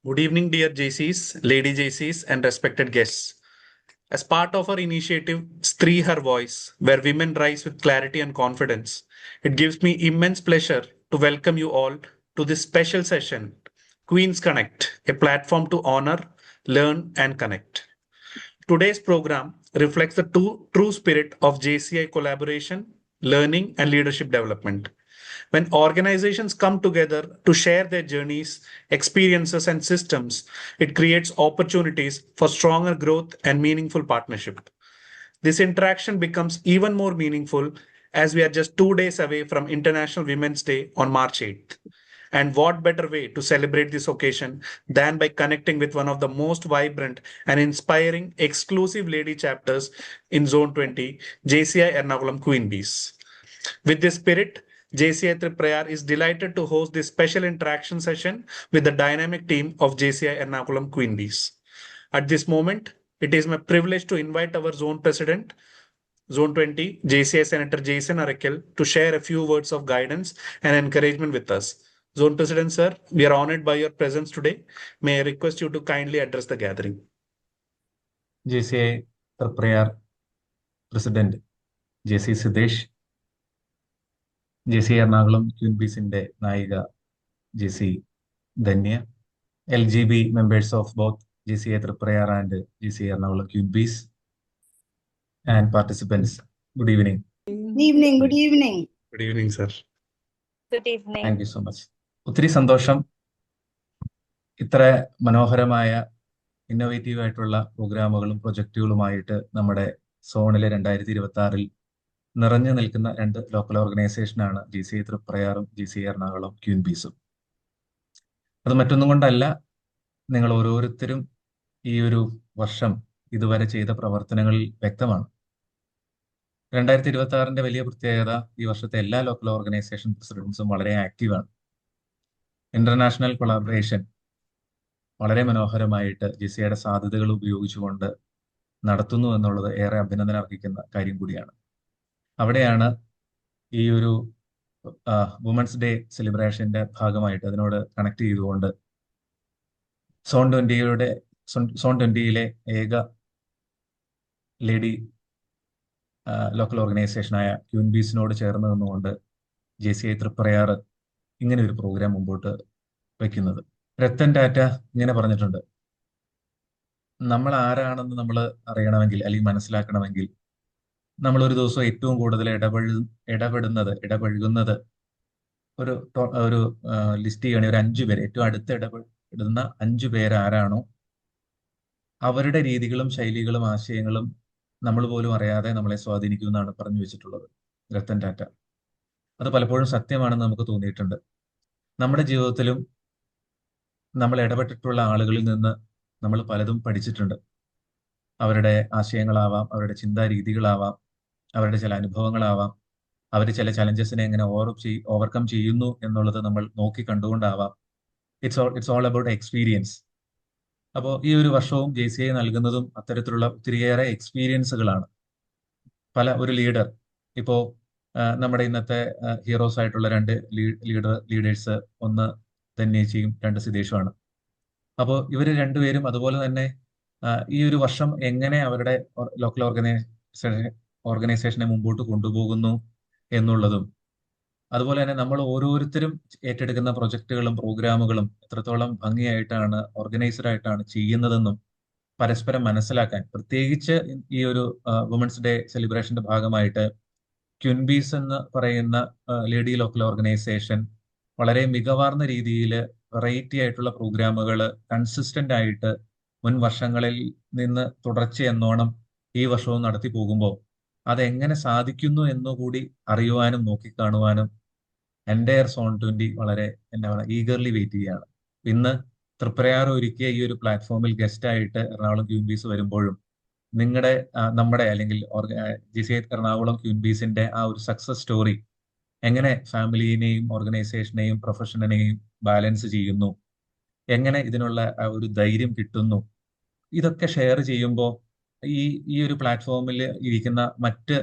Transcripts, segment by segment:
Good evening, dear JCs, Lady JCs, and respected guests. As part of our initiative, Stree Her Voice, where women rise with clarity and confidence, it gives me immense pleasure to welcome you all to this special session, Queens Connect, a platform to honor, learn, and connect. Today's program reflects the true spirit of JCI collaboration, learning, and leadership development. When organizations come together to share their journeys, experiences, and systems, it creates opportunities for stronger growth and meaningful partnership. This interaction becomes even more meaningful as we are just 2 days away from International Women's Day on March 8th. And what better way to celebrate this occasion than by connecting with one of the most vibrant and inspiring exclusive lady chapters in Zone 20, JCI Ernakulam Queen Bees. With this spirit, JCI Triprayar is delighted to host this special interaction session with the dynamic team of JCI Ernakulam Queen Bees. At this moment, it is my privilege to invite our Zone President, Zone 20, JCI Senator Jason Arakil, to share a few words of guidance and encouragement with us. Zone President, sir, we are honored by your presence today. May I request you to kindly address the gathering. JCI Triprayar president JC Sidesh, JCI Ernakulam queen ബീസിന്റെ നായിക JC Dhanya, LGB members of both JCI Triprayar and JCI Ernakulam queen bees and participants, good evening. Good evening. Good evening, sir. Good evening. Thank you so much. ഒത്തിരി സന്തോഷം ഇത്ര മനോഹരമായ innovative ആയിട്ടുള്ള പ്രോഗ്രാമുകളും പ്രൊജക്റ്റുകളുമായിട്ട് നമ്മുടെ സോണിലെ 2026 നിറഞ്ഞു നിൽക്കുന്ന രണ്ട് ലോക്കൽ ഓർഗനൈസേഷനാണ് JCI തൃപ്രയാറും JCI എറണാകുളം ക്വീൻ ബീസും. അത് മറ്റൊന്നും കൊണ്ടല്ല, നിങ്ങൾ ഓരോരുത്തരും ഈ ഒരു വർഷം ഇതുവരെ ചെയ്ത പ്രവർത്തനങ്ങളിൽ വ്യക്തമാണ്. 2026 വലിയ പ്രത്യേകത, ഈ വർഷത്തെ എല്ലാ ലോക്കൽ ഓർഗനൈസേഷൻ പ്രസിഡൻസും വളരെ ആക്റ്റീവാണ്. ഇന്റർനാഷണൽ കൊളാബറേഷൻ വളരെ മനോഹരമായിട്ട് JCIയുടെ സാധ്യതകൾ ഉപയോഗിച്ചുകൊണ്ട് നടത്തുന്നു എന്നുള്ളത് ഏറെ അഭിനന്ദനം അർഹിക്കുന്ന കാര്യം കൂടിയാണ്. അവിടെയാണ് ഈ ഒരു വുമൻസ് ഡേ സെലിബ്രേഷന്റെ ഭാഗമായിട്ട് അതിനോട് കണക്ട് ചെയ്തുകൊണ്ട് സോൺ 20യിലെ ഏക ലേഡി ലോക്കൽ ഓർഗനൈസേഷനായ ക്വീൻ ബീസിനോട് ചേർന്ന് നിന്നുകൊണ്ട് JCI തൃപ്രയാർ ഇങ്ങനെ ഒരു പ്രോഗ്രാം മുമ്പോട്ട് വയ്ക്കുന്നത്. രത്തൻ ടാറ്റ ഇങ്ങനെ പറഞ്ഞിട്ടുണ്ട്, നമ്മൾ ആരാണെന്ന് നമ്മൾ അറിയണമെങ്കിൽ അല്ലെങ്കിൽ മനസ്സിലാക്കണമെങ്കിൽ നമ്മൾ ഒരു ദിവസം ഏറ്റവും കൂടുതൽ ഇടപഴകുന്നത് ഒരു ലിസ്റ്റ് ചെയ്യണേ, ഒരു 5 പേര്, ഏറ്റവും അടുത്ത് ഇടപെടുന്ന 5 പേര് ആരാണോ അവരുടെ രീതികളും ശൈലികളും ആശയങ്ങളും നമ്മൾ പോലും അറിയാതെ നമ്മളെ സ്വാധീനിക്കുമെന്നാണ് പറഞ്ഞു വെച്ചിട്ടുള്ളത് രത്തൻ ടാറ്റ. അത് പലപ്പോഴും സത്യമാണെന്ന് നമുക്ക് തോന്നിയിട്ടുണ്ട്. നമ്മുടെ ജീവിതത്തിലും നമ്മൾ ഇടപെട്ടിട്ടുള്ള ആളുകളിൽ നിന്ന് നമ്മൾ പലതും പഠിച്ചിട്ടുണ്ട്. അവരുടെ ആശയങ്ങളാവാം, അവരുടെ ചിന്താ രീതികളാവാം, അവരുടെ ചില അനുഭവങ്ങളാവാം, അവർ ചില ചലഞ്ചസിനെ എങ്ങനെ ഓവർകം ചെയ്യുന്നു എന്നുള്ളത് നമ്മൾ നോക്കി കണ്ടുകൊണ്ടാവാം. It's all about experience. അപ്പോൾ ഈ ഒരു വർഷവും JCI നൽകുന്നതും അത്തരത്തിലുള്ള ഒത്തിരിയേറെ എക്സ്പീരിയൻസുകളാണ്. ഒരു ലീഡർ, ഇപ്പോ നമ്മുടെ ഇന്നത്തെ ഹീറോസ് ആയിട്ടുള്ള 2 ലീഡേഴ്സ്, ഒന്ന് ധന്യേച്ചിയും 2 സിദേശുമാണ്. അപ്പോൾ ഇവർ രണ്ടുപേരും അതുപോലെ തന്നെ ഈ ഒരു വർഷം എങ്ങനെ അവരുടെ ലോക്കൽ ഓർഗനൈസേഷനെ മുമ്പോട്ട് കൊണ്ടുപോകുന്നു എന്നുള്ളതും, അതുപോലെ തന്നെ നമ്മൾ ഓരോരുത്തരും ഏറ്റെടുക്കുന്ന പ്രൊജക്ടുകളും പ്രോഗ്രാമുകളും എത്രത്തോളം ഭംഗിയായിട്ടാണ് ഓർഗനൈസറായിട്ടാണ് ചെയ്യുന്നതെന്നും പരസ്പരം മനസ്സിലാക്കാൻ, പ്രത്യേകിച്ച് ഈ ഒരു വുമൻസ് ഡേ സെലിബ്രേഷന്റെ ഭാഗമായിട്ട് ക്വീൻ ബീസ് എന്ന് പറയുന്ന ലേഡി ലോക്കൽ ഓർഗനൈസേഷൻ വളരെ മികവാർന്ന രീതിയിൽ വെറൈറ്റി ആയിട്ടുള്ള പ്രോഗ്രാമുകൾ കൺസിസ്റ്റന്റ് ആയിട്ട് മുൻ വർഷങ്ങളിൽ നിന്ന് തുടർച്ചയെന്നോണം ഈ വർഷവും നടത്തി പോകുമ്പോൾ അതെങ്ങനെ സാധിക്കുന്നു എന്നുകൂടി അറിയുവാനും നോക്കിക്കാണുവാനും എൻ്റയർ സോൺ 20 വളരെ ഈഗർലി വെയിറ്റ് ചെയ്യുകയാണ്. ഇന്ന് തൃപ്രയാർ ഒരുക്കിയ ഈ ഒരു പ്ലാറ്റ്ഫോമിൽ ഗസ്റ്റായിട്ട് എറണാകുളം ക്വീൻ ബീസ് വരുമ്പോഴും നമ്മുടെ അല്ലെങ്കിൽ JCI എറണാകുളം ക്വീൻ ബീസിന്റെ ആ ഒരു സക്സസ് സ്റ്റോറി എങ്ങനെ ഫാമിലിനെയും ഓർഗനൈസേഷനെയും പ്രൊഫഷനെയും ബാലൻസ് ചെയ്യുന്നു, എങ്ങനെ ഇതിനുള്ള ഒരു ധൈര്യം കിട്ടുന്നു, ഇതൊക്കെ ഷെയർ ചെയ്യുമ്പോൾ ഈ ഒരു പ്ലാറ്റ്ഫോമിൽ ഇരിക്കുന്ന മറ്റ്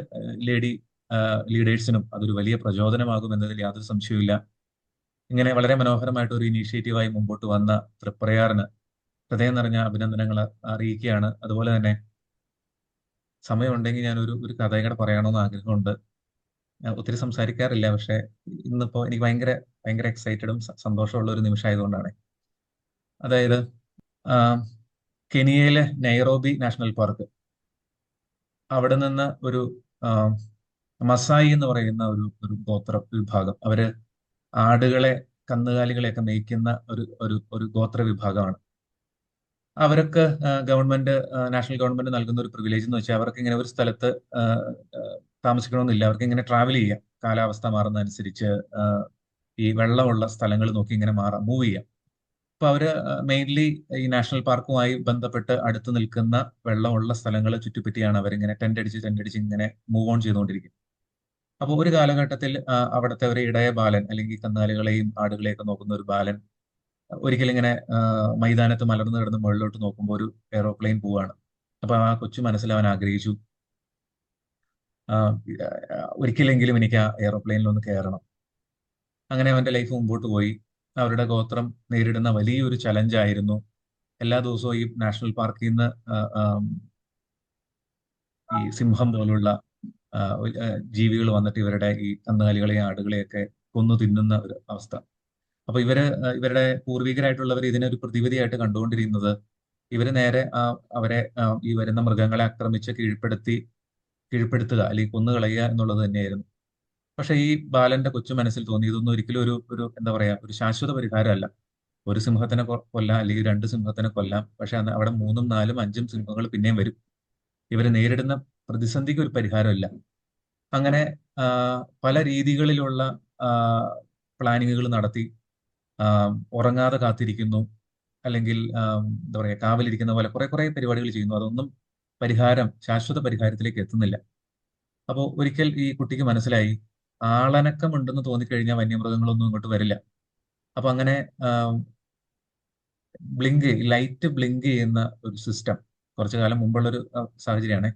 ലീഡേഴ്സിനും അതൊരു വലിയ പ്രചോദനമാകും എന്നതിൽ യാതൊരു സംശയവുമില്ല. ഇങ്ങനെ വളരെ മനോഹരമായിട്ട് ഒരു ഇനീഷ്യേറ്റീവായി മുമ്പോട്ട് വന്ന തൃപ്രയാറിന് ഹൃദയം നിറഞ്ഞ അഭിനന്ദനങ്ങൾ അറിയിക്കുകയാണ്. അതുപോലെ തന്നെ സമയമുണ്ടെങ്കിൽ ഞാൻ ഒരു കഥയും കൂടെ പറയണമെന്ന് ആഗ്രഹമുണ്ട്. ഞാൻ ഒത്തിരി സംസാരിക്കാറില്ല, പക്ഷെ ഇന്നിപ്പോ എനിക്ക് ഭയങ്കര ഭയങ്കര എക്സൈറ്റഡും സന്തോഷമുള്ള ഒരു നിമിഷമായതുകൊണ്ടാണ്. അതായത് ആ, കെനിയയിലെ നൈറോബി നാഷണൽ പാർക്ക്, അവിടെ നിന്ന് ഒരു ആ, മസായി എന്ന് പറയുന്ന ഒരു ഗോത്ര വിഭാഗം, അവര് ആടുകളെ, കന്നുകാലികളെയൊക്കെ മേയ്ക്കുന്ന ഒരു ഗോത്ര വിഭാഗമാണ്. അവർക്ക് ഗവൺമെന്റ്, നാഷണൽ ഗവൺമെന്റ് നൽകുന്ന ഒരു പ്രിവിലേജ് എന്ന് വെച്ചാൽ അവർക്ക് ഇങ്ങനെ ഒരു സ്ഥലത്ത് ആ, ആ, താമസിക്കണമെന്നില്ല. അവർക്ക് ഇങ്ങനെ ട്രാവൽ ചെയ്യാം, കാലാവസ്ഥ മാറുന്നതനുസരിച്ച് ഈ വെള്ളമുള്ള സ്ഥലങ്ങൾ നോക്കി ഇങ്ങനെ മൂവ് ചെയ്യാം. അപ്പൊ അവര് മെയിൻലി ഈ നാഷണൽ പാർക്കുമായി ബന്ധപ്പെട്ട് അടുത്ത് നിൽക്കുന്ന വെള്ളമുള്ള സ്ഥലങ്ങൾ ചുറ്റിപ്പറ്റിയാണ് അവരിങ്ങനെ ടെന്റ് അടിച്ച് ഇങ്ങനെ മൂവ് ഓൺ ചെയ്തുകൊണ്ടിരിക്കും. അപ്പോൾ ഒരു കാലഘട്ടത്തിൽ അവിടുത്തെ ഒരു ഇടയ ബാലൻ, അല്ലെങ്കിൽ കന്നുകാലികളെയും ആടുകളെയൊക്കെ നോക്കുന്ന ഒരു ബാലൻ ഒരിക്കലും ഇങ്ങനെ മൈതാനത്ത് മലർന്നു കിടന്ന് മുകളിലോട്ട് നോക്കുമ്പോൾ ഒരു എയറോപ്ലെയിൻ പോവാണ്. അപ്പൊ ആ കൊച്ചു മനസ്സിൽ അവൻ ആഗ്രഹിച്ചു, ആ, ഒരിക്കലെങ്കിലും എനിക്ക് ആ എയറോപ്ലെയിനിൽ ഒന്ന് കയറണം. അങ്ങനെ അവന്റെ ലൈഫ് മുമ്പോട്ട് പോയി. അവരുടെ ഗോത്രം നേരിടുന്ന വലിയൊരു ചലഞ്ചായിരുന്നു എല്ലാ ദിവസവും ഈ നാഷണൽ പാർക്കിൽ നിന്ന് ഈ സിംഹം പോലുള്ള ജീവികൾ വന്നിട്ട് ഇവരുടെ ഈ കന്നുകാലികളെയും ആടുകളെയൊക്കെ കൊന്നു തിന്നുന്ന ഒരു അവസ്ഥ. അപ്പൊ ഇവരുടെ പൂർവികരായിട്ടുള്ളവർ ഇതിനെ ഒരു പ്രതിവിധിയായിട്ട് കണ്ടുകൊണ്ടിരുന്നത് ഇവര് നേരെ അവരെ ഈ വരുന്ന മൃഗങ്ങളെ ആക്രമിച്ച് കീഴ്പ്പെടുത്തുക അല്ലെങ്കിൽ കൊന്നുകളയുക എന്നുള്ളത് തന്നെയായിരുന്നു. പക്ഷെ ഈ ബാലന്റെ കൊച്ചു മനസ്സിൽ തോന്നി, ഇതൊന്നും ഒരിക്കലും ഒരു എന്താ പറയാ, ഒരു ശാശ്വത പരിഹാരമല്ല. ഒരു സിംഹത്തിനെ കൊല്ലാം, അല്ലെങ്കിൽ രണ്ട് സിംഹത്തിനെ കൊല്ലാം, പക്ഷെ അവിടെ മൂന്നും നാലും അഞ്ചും സിംഹങ്ങൾ പിന്നെയും വരും. ഇവര് നേരിടുന്ന പ്രതിസന്ധിക്ക് ഒരു പരിഹാരമില്ല. അങ്ങനെ പല രീതികളിലുള്ള പ്ലാനിങ്ങുകൾ നടത്തി, ഉറങ്ങാതെ കാത്തിരിക്കുന്നു, അല്ലെങ്കിൽ എന്താ പറയാ, കാവലിരിക്കുന്ന പോലെ കുറെ കുറെ പരിപാടികൾ ചെയ്യുന്നു. അതൊന്നും ശാശ്വത പരിഹാരത്തിലേക്ക് എത്തുന്നില്ല. അപ്പോൾ ഒരിക്കൽ ഈ കുട്ടിക്ക് മനസ്സിലായി, ആളനക്കം ഉണ്ടെന്ന് തോന്നിക്കഴിഞ്ഞാൽ വന്യമൃഗങ്ങളൊന്നും ഇങ്ങോട്ട് വരില്ല. അപ്പൊ അങ്ങനെ ലൈറ്റ് ബ്ലിങ്ക് ചെയ്യുന്ന ഒരു സിസ്റ്റം കുറച്ചു കാലം മുമ്പുള്ള ഒരു സാഹചര്യമാണ്.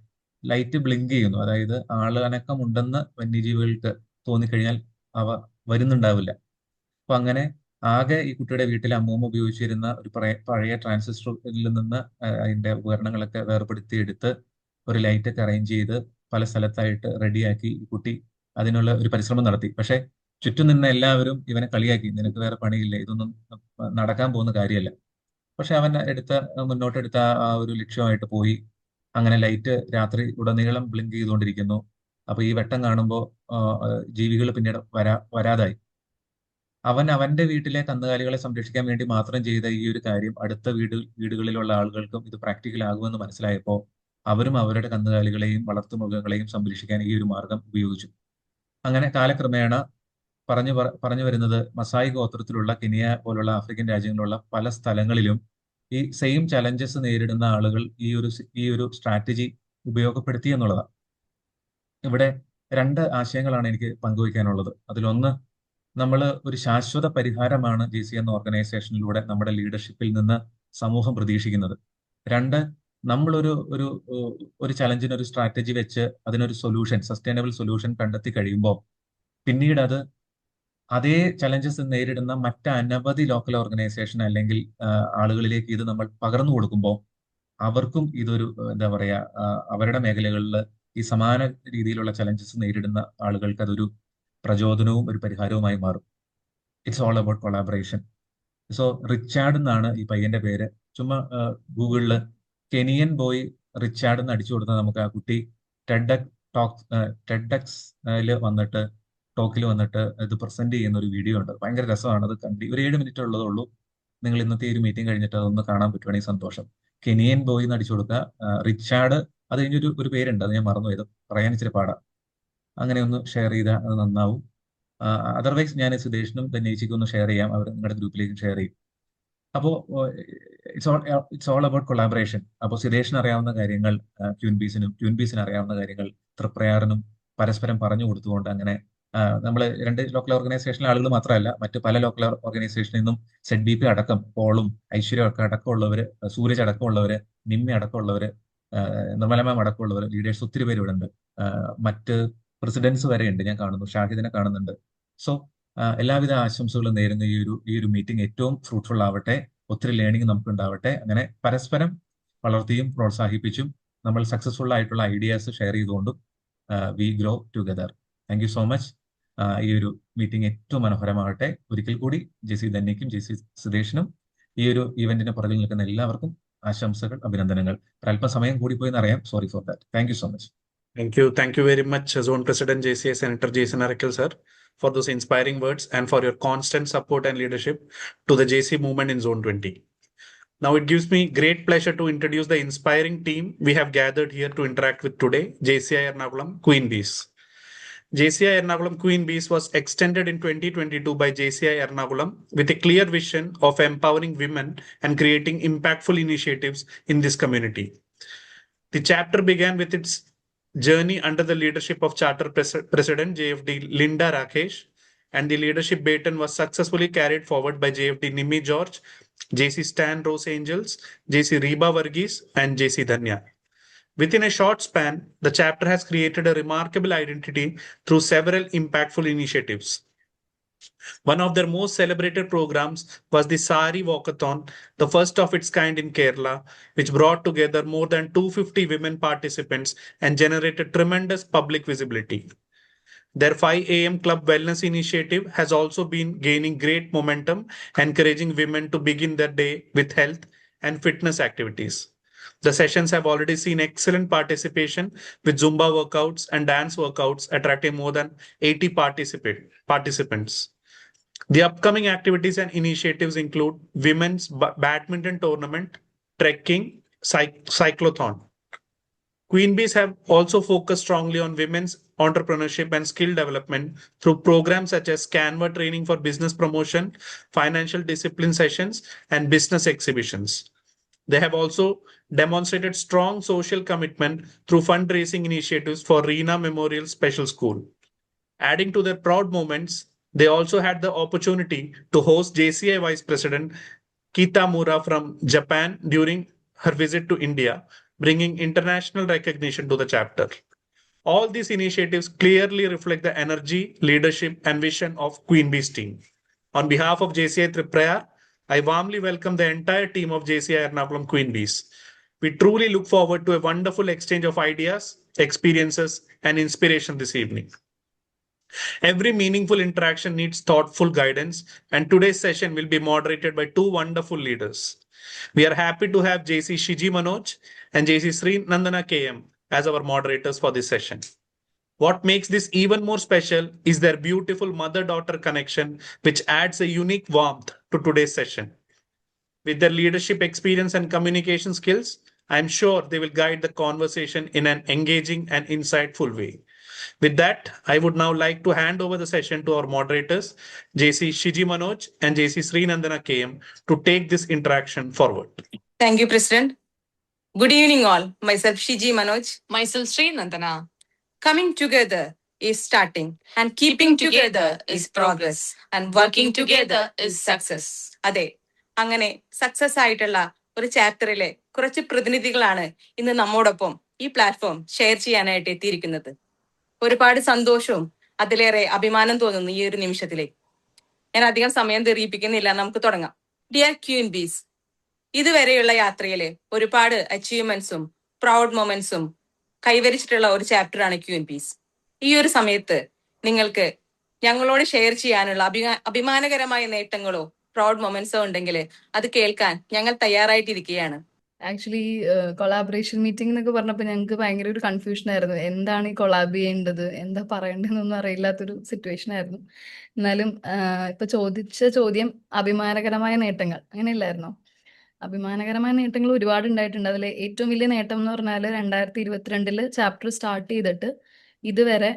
ലൈറ്റ് ബ്ലിങ്ക് ചെയ്യുന്നു, അതായത് ആളനക്കം ഉണ്ടെന്ന് വന്യജീവികൾക്ക് തോന്നിക്കഴിഞ്ഞാൽ അവ വരുന്നുണ്ടാവില്ല. അപ്പൊ അങ്ങനെ ആകെ ഈ കുട്ടിയുടെ വീട്ടിലെ അമ്മൂമ്മ ഉപയോഗിച്ചിരുന്ന ഒരു പഴയ ട്രാൻസിസ്റ്ററിൽ നിന്ന് അതിന്റെ ഉപകരണങ്ങളൊക്കെ വേർപെടുത്തി എടുത്ത് ഒരു ലൈറ്റൊക്കെ അറേഞ്ച് ചെയ്ത് പല സ്ഥലത്തായിട്ട് റെഡിയാക്കി ഈ കുട്ടി അതിനുള്ള ഒരു പരിശ്രമം നടത്തി. പക്ഷെ ചുറ്റും നിന്ന എല്ലാവരും ഇവനെ കളിയാക്കി, നിനക്ക് വേറെ പണിയില്ല, ഇതൊന്നും നടക്കാൻ പോകുന്ന കാര്യമല്ല. പക്ഷെ അവൻ മുന്നോട്ടെടുത്ത ആ ഒരു ലക്ഷ്യമായിട്ട് പോയി. അങ്ങനെ ലൈറ്റ് രാത്രി ഉടനീളം ബ്ലിങ്ക് ചെയ്തുകൊണ്ടിരിക്കുന്നു. അപ്പൊ ഈ വെട്ടം കാണുമ്പോൾ ജീവികൾ പിന്നീട് വരാതായി. അവൻ അവന്റെ വീട്ടിലെ കന്നുകാലികളെ സംരക്ഷിക്കാൻ വേണ്ടി മാത്രം ചെയ്ത ഈ ഒരു കാര്യം അടുത്ത വീടുകളിലുള്ള ആളുകൾക്കും ഇത് പ്രാക്ടിക്കൽ ആകുമെന്ന് മനസ്സിലായപ്പോൾ അവരും അവരുടെ കന്നുകാലികളെയും വളർത്തുമൃഗങ്ങളെയും സംരക്ഷിക്കാൻ ഈ ഒരു മാർഗം ഉപയോഗിച്ചു. അങ്ങനെ കാലക്രമേണ പറഞ്ഞു വരുന്നത്, മസായി ഗോത്രത്തിലുള്ള കെനിയ പോലുള്ള ആഫ്രിക്കൻ രാജ്യങ്ങളിലുള്ള പല സ്ഥലങ്ങളിലും ഈ സെയിം ചലഞ്ചസ് നേരിടുന്ന ആളുകൾ ഈ ഒരു സ്ട്രാറ്റജി ഉപയോഗപ്പെടുത്തി എന്നുള്ളതാണ്. ഇവിടെ രണ്ട് ആശയങ്ങളാണ് എനിക്ക് പങ്കുവയ്ക്കാനുള്ളത്. അതിലൊന്ന്, നമ്മൾ ഒരു ശാശ്വത പരിഹാരമാണ് JC എന്ന ഓർഗനൈസേഷനിലൂടെ നമ്മുടെ ലീഡർഷിപ്പിൽ നിന്ന് സമൂഹം പ്രതീക്ഷിക്കുന്നത്. രണ്ട്, നമ്മളൊരു ഒരു ഒരു ചലഞ്ചിന് ഒരു സ്ട്രാറ്റജി വെച്ച് അതിനൊരു സസ്റ്റൈനബിൾ സൊല്യൂഷൻ കണ്ടെത്തി കഴിയുമ്പോൾ പിന്നീട് അതേ ചലഞ്ചസ് നേരിടുന്ന അനവധി ലോക്കൽ ഓർഗനൈസേഷൻ അല്ലെങ്കിൽ ആളുകളിലേക്ക് ഇത് നമ്മൾ പകർന്നു കൊടുക്കുമ്പോൾ അവർക്കും ഇതൊരു എന്താ പറയാ, അവരുടെ മേഖലകളിൽ ഈ സമാന രീതിയിലുള്ള ചലഞ്ചസ് നേരിടുന്ന ആളുകൾക്ക് അതൊരു പ്രചോദനവും ഒരു പരിഹാരവുമായി മാറും. It's all about collaboration. So Richard എന്നാണ് ഈ പയ്യന്റെ പേര്. ചുമ്മാ ഗൂഗിളിൽ കെനിയൻ ബോയ് റിച്ചാർഡ് എന്ന് അടിച്ചു കൊടുത്താൽ നമുക്ക് ആ കുട്ടി ടെഡ്എക്സിൽ വന്നിട്ട് ടോക്കിൽ വന്നിട്ട് ഇത് പ്രസന്റ് ചെയ്യുന്ന ഒരു വീഡിയോ ഉണ്ട്. ഭയങ്കര രസമാണ്. അത് ഒരു 7 മിനിറ്റ് ഉള്ളതേ ഉള്ളൂ. നിങ്ങൾ ഇന്നത്തെ ഒരു മീറ്റിംഗ് കഴിഞ്ഞിട്ട് അതൊന്ന് കാണാൻ പറ്റുവാണെങ്കിൽ സന്തോഷം. കെനിയൻ ബോയ് എന്ന് അടിച്ചു കൊടുക്കുക, റിച്ചാർഡ്. അത് കഴിഞ്ഞൊരു പേരുണ്ട്, അത് ഞാൻ മറന്നുപോയത്, പറയാൻ ഇച്ചിരി പാടാ. അങ്ങനെ ഒന്ന് ഷെയർ ചെയ്താൽ അത് നന്നാവും. അതർവൈസ് ഞാൻ സുദേശിനും ധന്യേച്ചിക്കും ഒന്ന് ഷെയർ ചെയ്യാം, അവർ നിങ്ങളുടെ ഗ്രൂപ്പിലേക്ക് ഷെയർ ചെയ്യും. അപ്പോൾ ഇറ്റ്സ് ഓൾ അബൌട്ട് കൊളാബറേഷൻ. അപ്പോൾ സുദേശിന് അറിയാവുന്ന കാര്യങ്ങൾ ക്യൂൻബീസിന് അറിയാവുന്ന കാര്യങ്ങൾ തൃപ്രയാറിനും പരസ്പരം പറഞ്ഞു കൊടുത്തുകൊണ്ട് അങ്ങനെ നമ്മൾ രണ്ട് ലോക്കൽ ഓർഗനൈസേഷനിലെ ആളുകൾ മാത്രമല്ല, മറ്റ് പല ലോക്കൽ ഓർഗനൈസേഷനിൽ നിന്നും ZBP അടക്കം, പോളും ഐശ്വര്യം ഒക്കെ അടക്കമുള്ളവര്, സൂരജ് അടക്കമുള്ളവര്, നിമ്മി അടക്കമുള്ളവര്, നിർമ്മല മാം അടക്കമുള്ളവർ, ലീഡേഴ്സ് ഒത്തിരി പേര് ഇവിടെ ഉണ്ട്. മറ്റ് പ്രസിഡൻസ് വരെ ഉണ്ട്, ഞാൻ കാണുന്നു, ഷാഹിദിനെ കാണുന്നുണ്ട്. സോ എല്ലാവിധ ആശംസകളും നേരുന്ന ഈ ഒരു മീറ്റിംഗ് ഏറ്റവും ഫ്രൂട്ട്ഫുൾ ആവട്ടെ. ഒത്തിരി ലേണിംഗ് നമുക്ക് ഉണ്ടാവട്ടെ. അങ്ങനെ പരസ്പരം വളർത്തിയും പ്രോത്സാഹിപ്പിച്ചും നമ്മൾ സക്സസ്ഫുൾ ആയിട്ടുള്ള ഐഡിയാസ് ഷെയർ ചെയ്തുകൊണ്ടും we grow together. Thank you so much. ഈ ഒരു മീറ്റിംഗ് ഏറ്റവും മനോഹരമാകട്ടെ. ഒരിക്കൽ കൂടി ജെസി ധന്യക്കും ജെസി സുദേശിനും ഈ ഒരു ഇവന്റിന് പുറകിൽ നിൽക്കുന്ന എല്ലാവർക്കും ആശംസകൾ, അഭിനന്ദനങ്ങൾ. അല്പസമയം കൂടിപ്പോയി എന്നറിയാം. Sorry for that. Thank you so much. Thank you very much, Zone President JCI Senator Jason Arakil sir, for those inspiring words and for your constant support and leadership to the JC movement in Zone 20. Now it gives me great pleasure to introduce the inspiring team we have gathered here to interact with today, JCI Ernakulam Queen Bees. JCI Ernakulam Queen Bees was extended in 2022 by JCI Ernakulam with a clear vision of empowering women and creating impactful initiatives in this community. The chapter began with its journey under the leadership of Charter President JFD Linda Rakesh, and the leadership baton was successfully carried forward by JFD Nimi George, JC Stan Rose Angels, JC Reba Varghese, and JC Dhanya. Within a short span, the chapter has created a remarkable identity through several impactful initiatives. One of their most celebrated programs was the Sari Walkathon, the first of its kind in Kerala, which brought together more than 250 women participants and generated tremendous public visibility. Their 5 a.m. Club Wellness Initiative has also been gaining great momentum, encouraging women to begin their day with health and fitness activities. The sessions have already seen excellent participation, with Zumba workouts and dance workouts attracting more than 80 participants. The upcoming activities and initiatives include women's badminton tournament, trekking, cyclothon. Queen Bees have also focused strongly on women's entrepreneurship and skill development through programs such as Canva training for business promotion, financial discipline sessions, and business exhibitions. They have also demonstrated strong social commitment through fundraising initiatives for Reena Memorial Special School. Adding to their proud moments, they also had the opportunity to host JCI Vice President Kitamura from Japan during her visit to India, bringing international recognition to the chapter. All these initiatives clearly reflect the energy, leadership, and vision of Queen Bees team. On behalf of JCI Triprayar, I warmly welcome the entire team of JCI Ernakulam Queen Bees. We truly look forward to a wonderful exchange of ideas, experiences, and inspiration this evening. Every meaningful interaction needs thoughtful guidance, and today's session will be moderated by two wonderful leaders. We are happy to have JC Shiji Manoj and JC Sri Nandana KM as our moderators for this session. What makes this even more special is their beautiful mother-daughter connection, which adds a unique warmth to today's session. With their leadership experience and communication skills, I am sure they will guide the conversation in an engaging and insightful way. With that, I would now like to hand over the session to our moderators, JC Shiji Manoj and JC Sri Nandana KM, to take this interaction forward. Thank you, President. Good evening, all. Myself, Shiji Manoj. Myself, Sri Nandana. Coming together is starting, and keeping together is progress, and working together is success. അതെ, അങ്ങനെ success ആയിട്ടുള്ള ഒരു ചാപ്റ്ററിലെ കുറച്ച് പ്രതിനിധികളാണ് ഇന്ന് നമ്മോടൊപ്പം ഈ platform share ചെയ്യാനായിട്ട് എത്തിയിരിക്കുന്നത്. ഒരുപാട് സന്തോഷവും അതിലേറെ അഭിമാനം തോന്നുന്നു ഈ ഒരു നിമിഷത്തിലേക്ക്. ഞാൻ അധികം സമയം തെറിയിപ്പിക്കുന്നില്ല, നമുക്ക് തുടങ്ങാം. ഡിയർ ക്വീൻ ബീസ്, ഇതുവരെയുള്ള യാത്രയിലെ ഒരുപാട് അച്ചീവ്മെന്റ്സും പ്രൗഡ് മൊമെന്റ്സും കൈവരിച്ചിട്ടുള്ള ഒരു ചാപ്റ്ററാണ് ക്വീൻ ബീസ്. ഈ ഒരു സമയത്ത് നിങ്ങൾക്ക് ഞങ്ങളോട് ഷെയർ ചെയ്യാനുള്ള അഭിമാനകരമായ നേട്ടങ്ങളോ പ്രൗഡ് മൊമെന്റ്സോ ഉണ്ടെങ്കിൽ അത് കേൾക്കാൻ ഞങ്ങൾ തയ്യാറായിട്ടിരിക്കുകയാണ്. ആക്ച്വലി കൊളാബറേഷൻ മീറ്റിംഗ് എന്നൊക്കെ പറഞ്ഞപ്പോൾ ഞങ്ങൾക്ക് ഭയങ്കര ഒരു കൺഫ്യൂഷൻ ആയിരുന്നു. എന്താണ് ഈ കൊളാബ് ചെയ്യേണ്ടത്, എന്താ പറയേണ്ടതെന്നൊന്നും അറിയില്ലാത്തൊരു സിറ്റുവേഷൻ ആയിരുന്നു. എന്നാലും ഇപ്പൊ ചോദിച്ച ചോദ്യം അഭിമാനകരമായ നേട്ടങ്ങൾ അങ്ങനെയല്ലായിരുന്നോ? അഭിമാനകരമായ നേട്ടങ്ങൾ ഒരുപാട് ഉണ്ടായിട്ടുണ്ട്. അതിൽ ഏറ്റവും വലിയ നേട്ടം എന്ന് പറഞ്ഞാൽ 2022 ചാപ്റ്റർ സ്റ്റാർട്ട് ചെയ്തിട്ട് ഇതുവരെ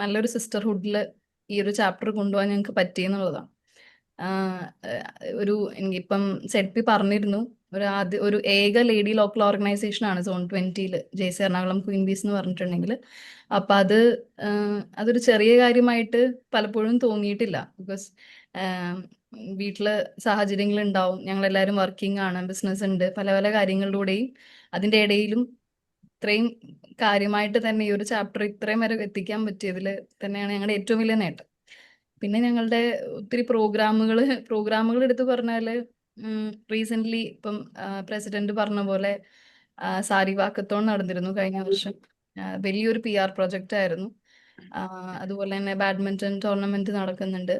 നല്ലൊരു സിസ്റ്റർഹുഡിൽ ഈ ഒരു ചാപ്റ്റർ കൊണ്ടുപോകാൻ ഞങ്ങൾക്ക് പറ്റിയെന്നുള്ളതാണ്. എനിക്കിപ്പം സെഡ്പി പറഞ്ഞിരുന്നു, ഒരു ഏക ലേഡി ലോക്കൽ ഓർഗനൈസേഷൻ ആണ് സോൺ 20 JC എറണാകുളം ക്വീൻ ബീസ് എന്ന് പറഞ്ഞിട്ടുണ്ടെങ്കിൽ. അപ്പം അതൊരു ചെറിയ കാര്യമായിട്ട് പലപ്പോഴും തോന്നിയിട്ടില്ല. ബിക്കോസ് വീട്ടില് സാഹചര്യങ്ങൾ ഉണ്ടാവും, ഞങ്ങളെല്ലാവരും വർക്കിംഗ് ആണ്, ബിസിനസ് ഉണ്ട്, പല പല കാര്യങ്ങളിലൂടെയും അതിൻ്റെ ഇടയിലും ഇത്രയും കാര്യമായിട്ട് തന്നെ ഈ ഒരു ചാപ്റ്റർ ഇത്രയും വരെ എത്തിക്കാൻ പറ്റിയതിൽ തന്നെയാണ് ഞങ്ങളുടെ ഏറ്റവും വലിയ നേട്ടം. പിന്നെ ഞങ്ങളുടെ ഒത്തിരി പ്രോഗ്രാമുകൾ എടുത്ത് പറഞ്ഞാല് റീസെന്റ് ഇപ്പം പ്രസിഡന്റ് പറഞ്ഞ പോലെ സാരി വാക്കത്തോൺ നടന്നിരുന്നു കഴിഞ്ഞ വർഷം. വലിയൊരു PR പ്രൊജക്റ്റ് ആയിരുന്നു. അതുപോലെ തന്നെ ബാഡ്മിന്റൺ ടൂർണമെന്റ് നടക്കുന്നുണ്ട്.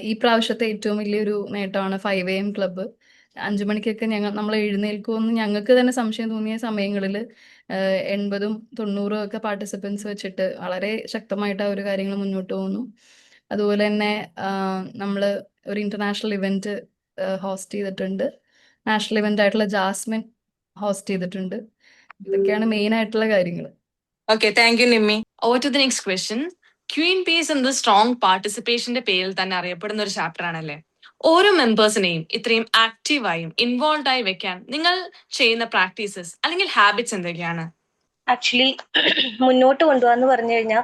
ഈ പ്രാവശ്യത്തെ ഏറ്റവും വലിയൊരു നേട്ടമാണ് 5 AM ക്ലബ്ബ്. 5 മണിക്കൊക്കെ നമ്മൾ എഴുന്നേൽക്കുമെന്ന് ഞങ്ങൾക്ക് തന്നെ സംശയം തോന്നിയ സമയങ്ങളിൽ 80ഉം 90ഉം ഒക്കെ പാർട്ടിസിപ്പൻസ് വെച്ചിട്ട് വളരെ ശക്തമായിട്ട് ആ ഒരു കാര്യങ്ങൾ മുന്നോട്ട് പോകുന്നു. അതുപോലെ തന്നെ നമ്മൾ ഒരു ഇന്റർനാഷണൽ ഇവന്റ് ഹോസ്റ്റ് ചെയ്തിട്ടുണ്ട്. നാഷണൽ ഇവന്റ് ആയിട്ടുള്ള ജാസ്മിൻ ഹോസ്റ്റ് ചെയ്തിട്ടുണ്ട്. ഇതൊക്കെയാണ് മെയിൻ ആയിട്ടുള്ള കാര്യങ്ങൾ. Okay, thank you Nimmi. Over to the next question. Queen peace എന്ന സ്ട്രോങ് പാർട്ടിസിപ്പേഷന്റെ പേരിൽ തന്നെ അറിയപ്പെടുന്ന ഒരു ചാപ്റ്റർ ആണല്ലേ. ഓരോ മെമ്പേഴ്സിനെയും ഇത്രയും ആക്റ്റീവായും ഇൻവോൾവ് ആയി വെക്കാൻ നിങ്ങൾ ചെയ്യുന്ന പ്രാക്ടീസസ് അല്ലെങ്കിൽ ഹാബിറ്റ്സ് എന്തൊക്കെയാണ്? ആക്ച്വലി മുന്നോട്ട് കൊണ്ടുപോകാന്ന് പറഞ്ഞു കഴിഞ്ഞാൽ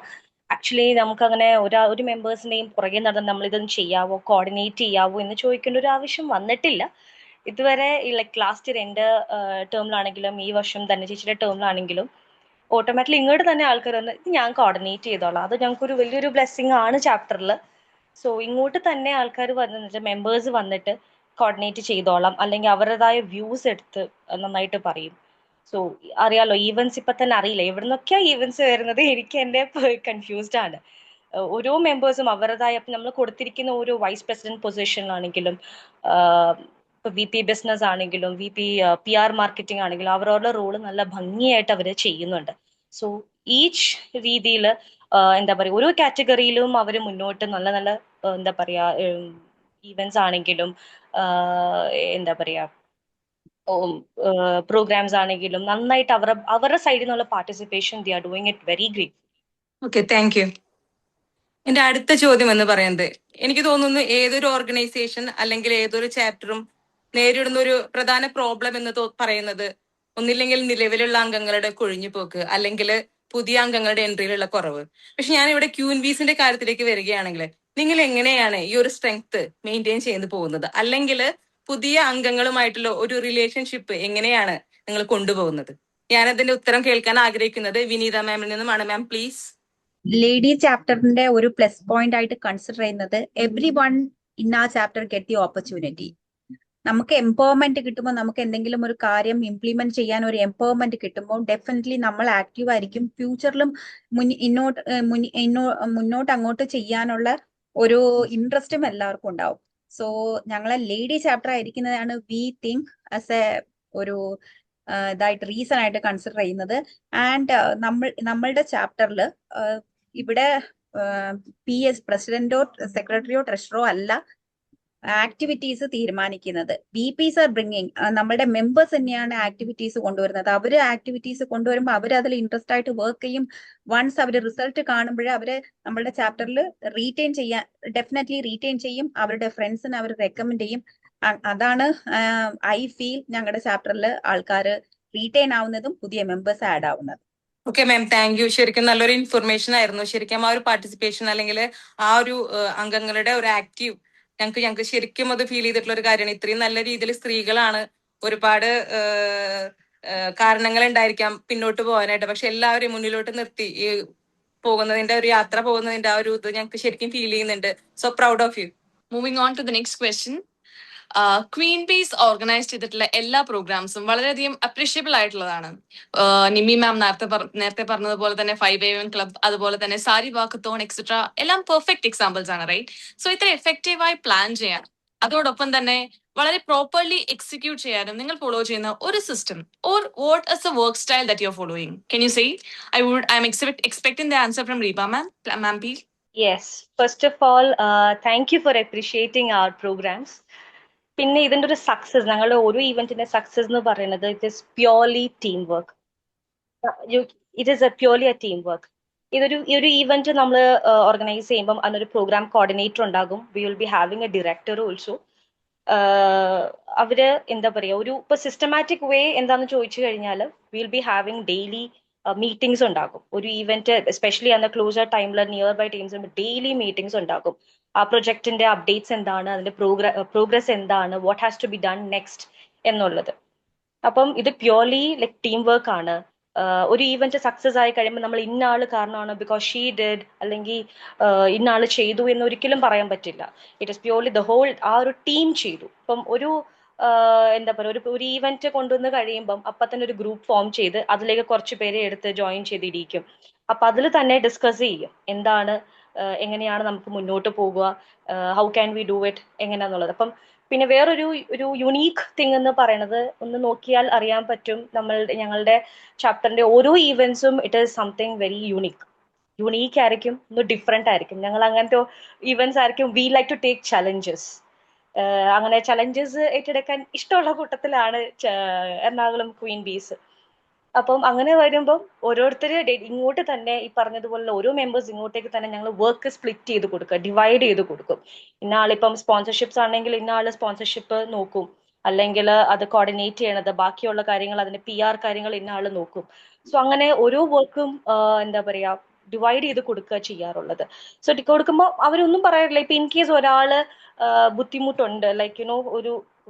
ആക്ച്വലി നമുക്ക് അങ്ങനെ ഒരു മെമ്പേഴ്സിനെയും പുറകെ നടന്ന് നമ്മളിതൊന്നും ചെയ്യാവോ, കോർഡിനേറ്റ് ചെയ്യാവോ എന്ന് ചോദിക്കേണ്ട ഒരു ആവശ്യം വന്നിട്ടില്ല ഇതുവരെ. ലൈക്ക് ലാസ്റ്റ് 2 ടേമിലാണെങ്കിലും ഈ വർഷം തന്നെ ചേച്ചിയുടെ ടേമിലാണെങ്കിലും ഓട്ടോമാറ്റിക്കലി ഇങ്ങോട്ട് തന്നെ ആൾക്കാർ വന്ന് ഇത് ഞാൻ കോർഡിനേറ്റ് ചെയ്തോളാം. അത് ഞങ്ങൾക്കൊരു വലിയൊരു ബ്ലെസ്സിങ് ആണ് ചാപ്റ്ററിൽ. സോ ഇങ്ങോട്ട് തന്നെ ആൾക്കാർ വന്നിട്ട് മെമ്പേഴ്സ് വന്നിട്ട് കോർഡിനേറ്റ് ചെയ്തോളാം, അല്ലെങ്കിൽ അവരുടേതായ വ്യൂസ് എടുത്ത് നന്നായിട്ട് പറയും. സോ അറിയാലോ, ഈവൻസ് ഇപ്പൊ തന്നെ അറിയില്ല എവിടെ നിന്നൊക്കെയാ ഈവൻസ് വരുന്നത്. എനിക്ക് എൻ്റെ കൺഫ്യൂസ്ഡ് ആണ്. ഓരോ മെമ്പേഴ്സും അവരുടേതായ നമ്മൾ കൊടുത്തിരിക്കുന്ന ഓരോ വൈസ് പ്രസിഡന്റ് പൊസിഷനിലാണെങ്കിലും VP ബിസിനസ് ആണെങ്കിലും VP PR മാർക്കറ്റിംഗ് ആണെങ്കിലും അവരവരുടെ റോള് നല്ല ഭംഗിയായിട്ട് അവർ ചെയ്യുന്നുണ്ട്. സോ ഈച്ച് രീതിയിൽ എന്താ പറയുക, ഓരോ കാറ്റഗറിയിലും അവർ മുന്നോട്ട് നല്ല നല്ല എന്താ പറയുക ഈവൻസ് ആണെങ്കിലും എന്താ പറയുക പ്രോഗ്രാംസ് ആണെങ്കിലും നന്നായിട്ട് അവരുടെ സൈഡിൽ നിന്നുള്ള participation the are doing it very great. Okay, thank U. എന്റെ അടുത്ത ചോദ്യം എന്ന് പറയുന്നത്, എനിക്ക് തോന്നുന്നു ഏതൊരു ഓർഗനൈസേഷൻ അല്ലെങ്കിൽ ഏതൊരു ചാപ്റ്ററും നേരിടുന്ന ഒരു പ്രധാന പ്രോബ്ലം എന്ന് പറയുന്നത് ഒന്നില്ലെങ്കിൽ നിലവിലുള്ള അംഗങ്ങളുടെ കൊഴിഞ്ഞുപോക്ക് അല്ലെങ്കിൽ പുതിയ അംഗങ്ങളുടെ എൻട്രിയിലുള്ള കുറവ്. പക്ഷെ ഞാൻ ഇവിടെ ക്യൂൻവീസിന്റെ കാര്യത്തിലേക്ക് വരികയാണെങ്കിൽ നിങ്ങൾ എങ്ങനെയാണ് ഈ ഒരു സ്ട്രെങ്ത് മെയിൻറ്റെയിൻ ചെയ്ത് പോകുന്നത്, അല്ലെങ്കിൽ പുതിയ അംഗങ്ങളുമായിട്ടുള്ള ഒരു റിലേഷൻഷിപ്പ് എങ്ങനെയാണ് നിങ്ങൾ കൊണ്ടുപോകുന്നത്? ഞാനതിന്റെ ഉത്തരം കേൾക്കാൻ ആഗ്രഹിക്കുന്നത് വിനീത മാമിൽ നിന്നുമാണ്. Ma'am please. ലേഡി ചാപ്റ്ററിന്റെ ഒരു പ്ലസ് പോയിന്റ് ആയിട്ട് കൺസിഡർ ചെയ്യുന്നത് എവ്രി വൺ ഇൻ ആ ചാപ്റ്റർ ഗെറ്റ് ദി ഓപ്പർച്യൂണിറ്റി. നമുക്ക് എംപവർമെന്റ് കിട്ടുമ്പോൾ, നമുക്ക് എന്തെങ്കിലും ഒരു കാര്യം ഇംപ്ലിമെന്റ് ചെയ്യാൻ ഒരു എംപവർമെന്റ് കിട്ടുമ്പോൾ ഡെഫിനറ്റ്ലി നമ്മൾ ആക്റ്റീവ് ആയിരിക്കും. ഫ്യൂച്ചറിലും മുന്നോട്ട് അങ്ങോട്ട് ചെയ്യാനുള്ള ഒരു ഇൻട്രസ്റ്റും എല്ലാവർക്കും ഉണ്ടാവും. സോ ഞങ്ങളെ ലേഡി ചാപ്റ്റർ ആയിരിക്കുന്നതാണ് വി തിങ്ക് ആസ് എ ഒരു ഇതായിട്ട് റീസൺ ആയിട്ട് കൺസിഡർ ചെയ്യുന്നത്. ആൻഡ് നമ്മളുടെ ചാപ്റ്ററിൽ ഇവിടെ PS പ്രസിഡന്റോ സെക്രട്ടറിയോ ട്രഷറോ അല്ല ആക്ടിവിറ്റീസ് തീരുമാനിക്കുന്നത്. VPs ആർ ബ്രിങ്ങിങ്, നമ്മുടെ മെമ്പേഴ്സ് തന്നെയാണ് ആക്ടിവിറ്റീസ് കൊണ്ടുവരുന്നത്. അവര് ആക്ടിവിറ്റീസ് കൊണ്ടുവരുമ്പോൾ അവർ അതിൽ ഇൻട്രസ്റ്റ് ആയിട്ട് വർക്ക് ചെയ്യും. വൺസ് അവര് റിസൾട്ട് കാണുമ്പോഴേ അവര് നമ്മളുടെ ചാപ്റ്ററിൽ ഡെഫിനറ്റ്ലി റീറ്റെയിൻ ചെയ്യും. അവരുടെ ഫ്രണ്ട്സിന് അവർ റെക്കമെൻഡ് ചെയ്യും. അതാണ് ഐ ഫീൽ ഞങ്ങളുടെ ചാപ്റ്ററിൽ ആൾക്കാർ റീറ്റെയിൻ ആവുന്നതും പുതിയ മെമ്പേഴ്സ് ആഡ് ആവുന്നതും. Okay ma'am, thank you. ശരിക്കും നല്ലൊരു ഇൻഫർമേഷൻ ആയിരുന്നു. ശരിക്കും ആ ഒരു പാർട്ടിസിപ്പേഷൻ അല്ലെങ്കിൽ ആ ഒരു അംഗങ്ങളുടെ ഒരു ആക്റ്റീവ് ഞങ്ങൾക്ക് ശരിക്കും അത് ഫീൽ ചെയ്തിട്ടുള്ള ഒരു കാര്യമാണ്. ഇത്രയും നല്ല രീതിയിൽ സ്ത്രീകളാണ്, ഒരുപാട് കാരണങ്ങൾ ഉണ്ടായിരിക്കാം പിന്നോട്ട് പോകാനായിട്ട്, പക്ഷെ എല്ലാവരെയും മുന്നിലോട്ട് നിർത്തി ഈ പോകുന്നതിന്റെ ഒരു യാത്ര പോകുന്നതിന്റെ ആ ഒരു ഇത് ഞങ്ങൾക്ക് ശരിക്കും ഫീൽ ചെയ്യുന്നുണ്ട്. So proud of you. Moving on to the next question. Queen peace organise ചെയ്തിട്ടുള്ള എല്ലാ പ്രോഗ്രാംസും വളരെയധികം അപ്രീഷിയബിൾ ആയിട്ടുള്ളതാണ്. നിമ്മി മാം നേരത്തെ പറഞ്ഞതുപോലെ തന്നെ 5 AM ക്ലബ്, അതുപോലെ തന്നെ സാരി വാക്കത്തോൺ എക്സെട്ര എല്ലാം പെർഫെക്റ്റ് എക്സാമ്പിൾസ് ആണ്, റൈറ്റ്? സോ ഇത്ര എഫക്റ്റീവായി പ്ലാൻ ചെയ്യാൻ, അതോടൊപ്പം തന്നെ വളരെ പ്രോപ്പർലി എക്സിക്യൂട്ട് ചെയ്യാനും നിങ്ങൾ ഫോളോ ചെയ്യുന്ന ഒരു system or what is a work style that you are following? Can you say? I'm expecting the answer from Reeba ma'am. Ma'am please. Yes, first of all thank you for appreciating our programmes. പിന്നെ ഇതിൻ്റെ ഒരു success, ഞങ്ങളുടെ ഓരോ ഈവെന്റിന്റെ success എന്ന് പറയുന്നത് it is purely team work. Purely a team work. ഈ ഒരു event നമ്മൾ ഓർഗനൈസ് ചെയ്യുമ്പോൾ അതിനൊരു പ്രോഗ്രാം കോർഡിനേറ്റർ ഉണ്ടാകും. We will be having a director also. അവര് എന്താ പറയുക, ഇപ്പൊ സിസ്റ്റമാറ്റിക് വേ എന്താന്ന് ചോദിച്ചു കഴിഞ്ഞാൽ will be having daily meetings ഉണ്ടാകും. ഒരു ഈവെന്റ് എസ്പെഷ്യലി അന്ന് ക്ലോസർ ടൈമിൽ near by teams daily meetings ഉണ്ടാകും. ആ പ്രൊജക്ടിന്റെ അപ്ഡേറ്റ്സ് എന്താണ്, അതിന്റെ പ്രോഗ്രസ് എന്താണ്, what has to be done next എന്നുള്ളത്. അപ്പം ഇത് പ്യോർലി ലൈക് ടീം വർക്ക് ആണ്. ഒരു ഈവന്റ് സക്സസ് ആയി കഴിയുമ്പോൾ നമ്മൾ ഇന്ന ആള് കാരണമാണ് ബിക്കോസ് ഷീ ഡിഡ് അല്ലെങ്കിൽ ഇന്ന ആള് ചെയ്തു എന്ന് ഒരിക്കലും പറയാൻ പറ്റില്ല. It is purely the whole ആ ഒരു ടീം ചെയ്തു. ഇപ്പം ഒരു എന്താ പറയുക, ഒരു ഈവന്റ് കൊണ്ടുവന്ന് കഴിയുമ്പം അപ്പം തന്നെ ഒരു ഗ്രൂപ്പ് ഫോം ചെയ്ത് അതിലേക്ക് കുറച്ച് പേരെ എടുത്ത് ജോയിൻ ചെയ്തിരിക്കും. അപ്പൊ അതിൽ തന്നെ ഡിസ്കസ് ചെയ്യും എന്താണ് എങ്ങനെയാണ് നമുക്ക് മുന്നോട്ട് പോകുക, how can we do it എങ്ങനെയാന്നുള്ളത്. അപ്പം പിന്നെ വേറൊരു യുണീക്ക് തിങ് എന്ന് പറയുന്നത്, ഒന്ന് നോക്കിയാൽ അറിയാൻ പറ്റും, ഞങ്ങളുടെ ചാപ്റ്ററിന്റെ ഓരോ ഈവെന്റ്സും it is something very unique ആയിരിക്കും, ഒന്ന് ഡിഫറെന്റ് ആയിരിക്കും. ഞങ്ങൾ അങ്ങനത്തെ ഈവെന്റ്സ് ആയിരിക്കും. We like to take challenges. അങ്ങനെ ചലഞ്ചസ് ഏറ്റെടുക്കാൻ ഇഷ്ടമുള്ള കൂട്ടത്തിലാണ് എറണാകുളം ക്വീൻ ബീസ്. അപ്പം അങ്ങനെ വരുമ്പം ഓരോരുത്തർ ഇങ്ങോട്ട് തന്നെ ഈ പറഞ്ഞതുപോലെ ഓരോ മെമ്പേഴ്സ് ഇങ്ങോട്ടേക്ക് തന്നെ ഞങ്ങൾ വർക്ക് സ്പ്ലിറ്റ് ചെയ്ത് കൊടുക്കുക, ഡിവൈഡ് ചെയ്ത് കൊടുക്കും. ഇന്ന ആളിപ്പം സ്പോൺസർഷിപ്സ് ആണെങ്കിൽ ഇന്ന ആള് സ്പോൺസർഷിപ്പ് നോക്കും, അല്ലെങ്കിൽ അത് കോർഡിനേറ്റ് ചെയ്യണത്, ബാക്കിയുള്ള കാര്യങ്ങൾ അതിന്റെ PR കാര്യങ്ങൾ ഇന്ന ആള് നോക്കും. സോ അങ്ങനെ ഓരോ വർക്കും എന്താ പറയാ ഡിവൈഡ് ചെയ്ത് കൊടുക്കുക ചെയ്യാറുള്ളത്. സോ കൊടുക്കുമ്പോൾ അവരൊന്നും പറയാറില്ല. ഇപ്പൊ ഇൻ കേസ് ഒരാള് ബുദ്ധിമുട്ടുണ്ട്, ലൈക്ക് യുനോ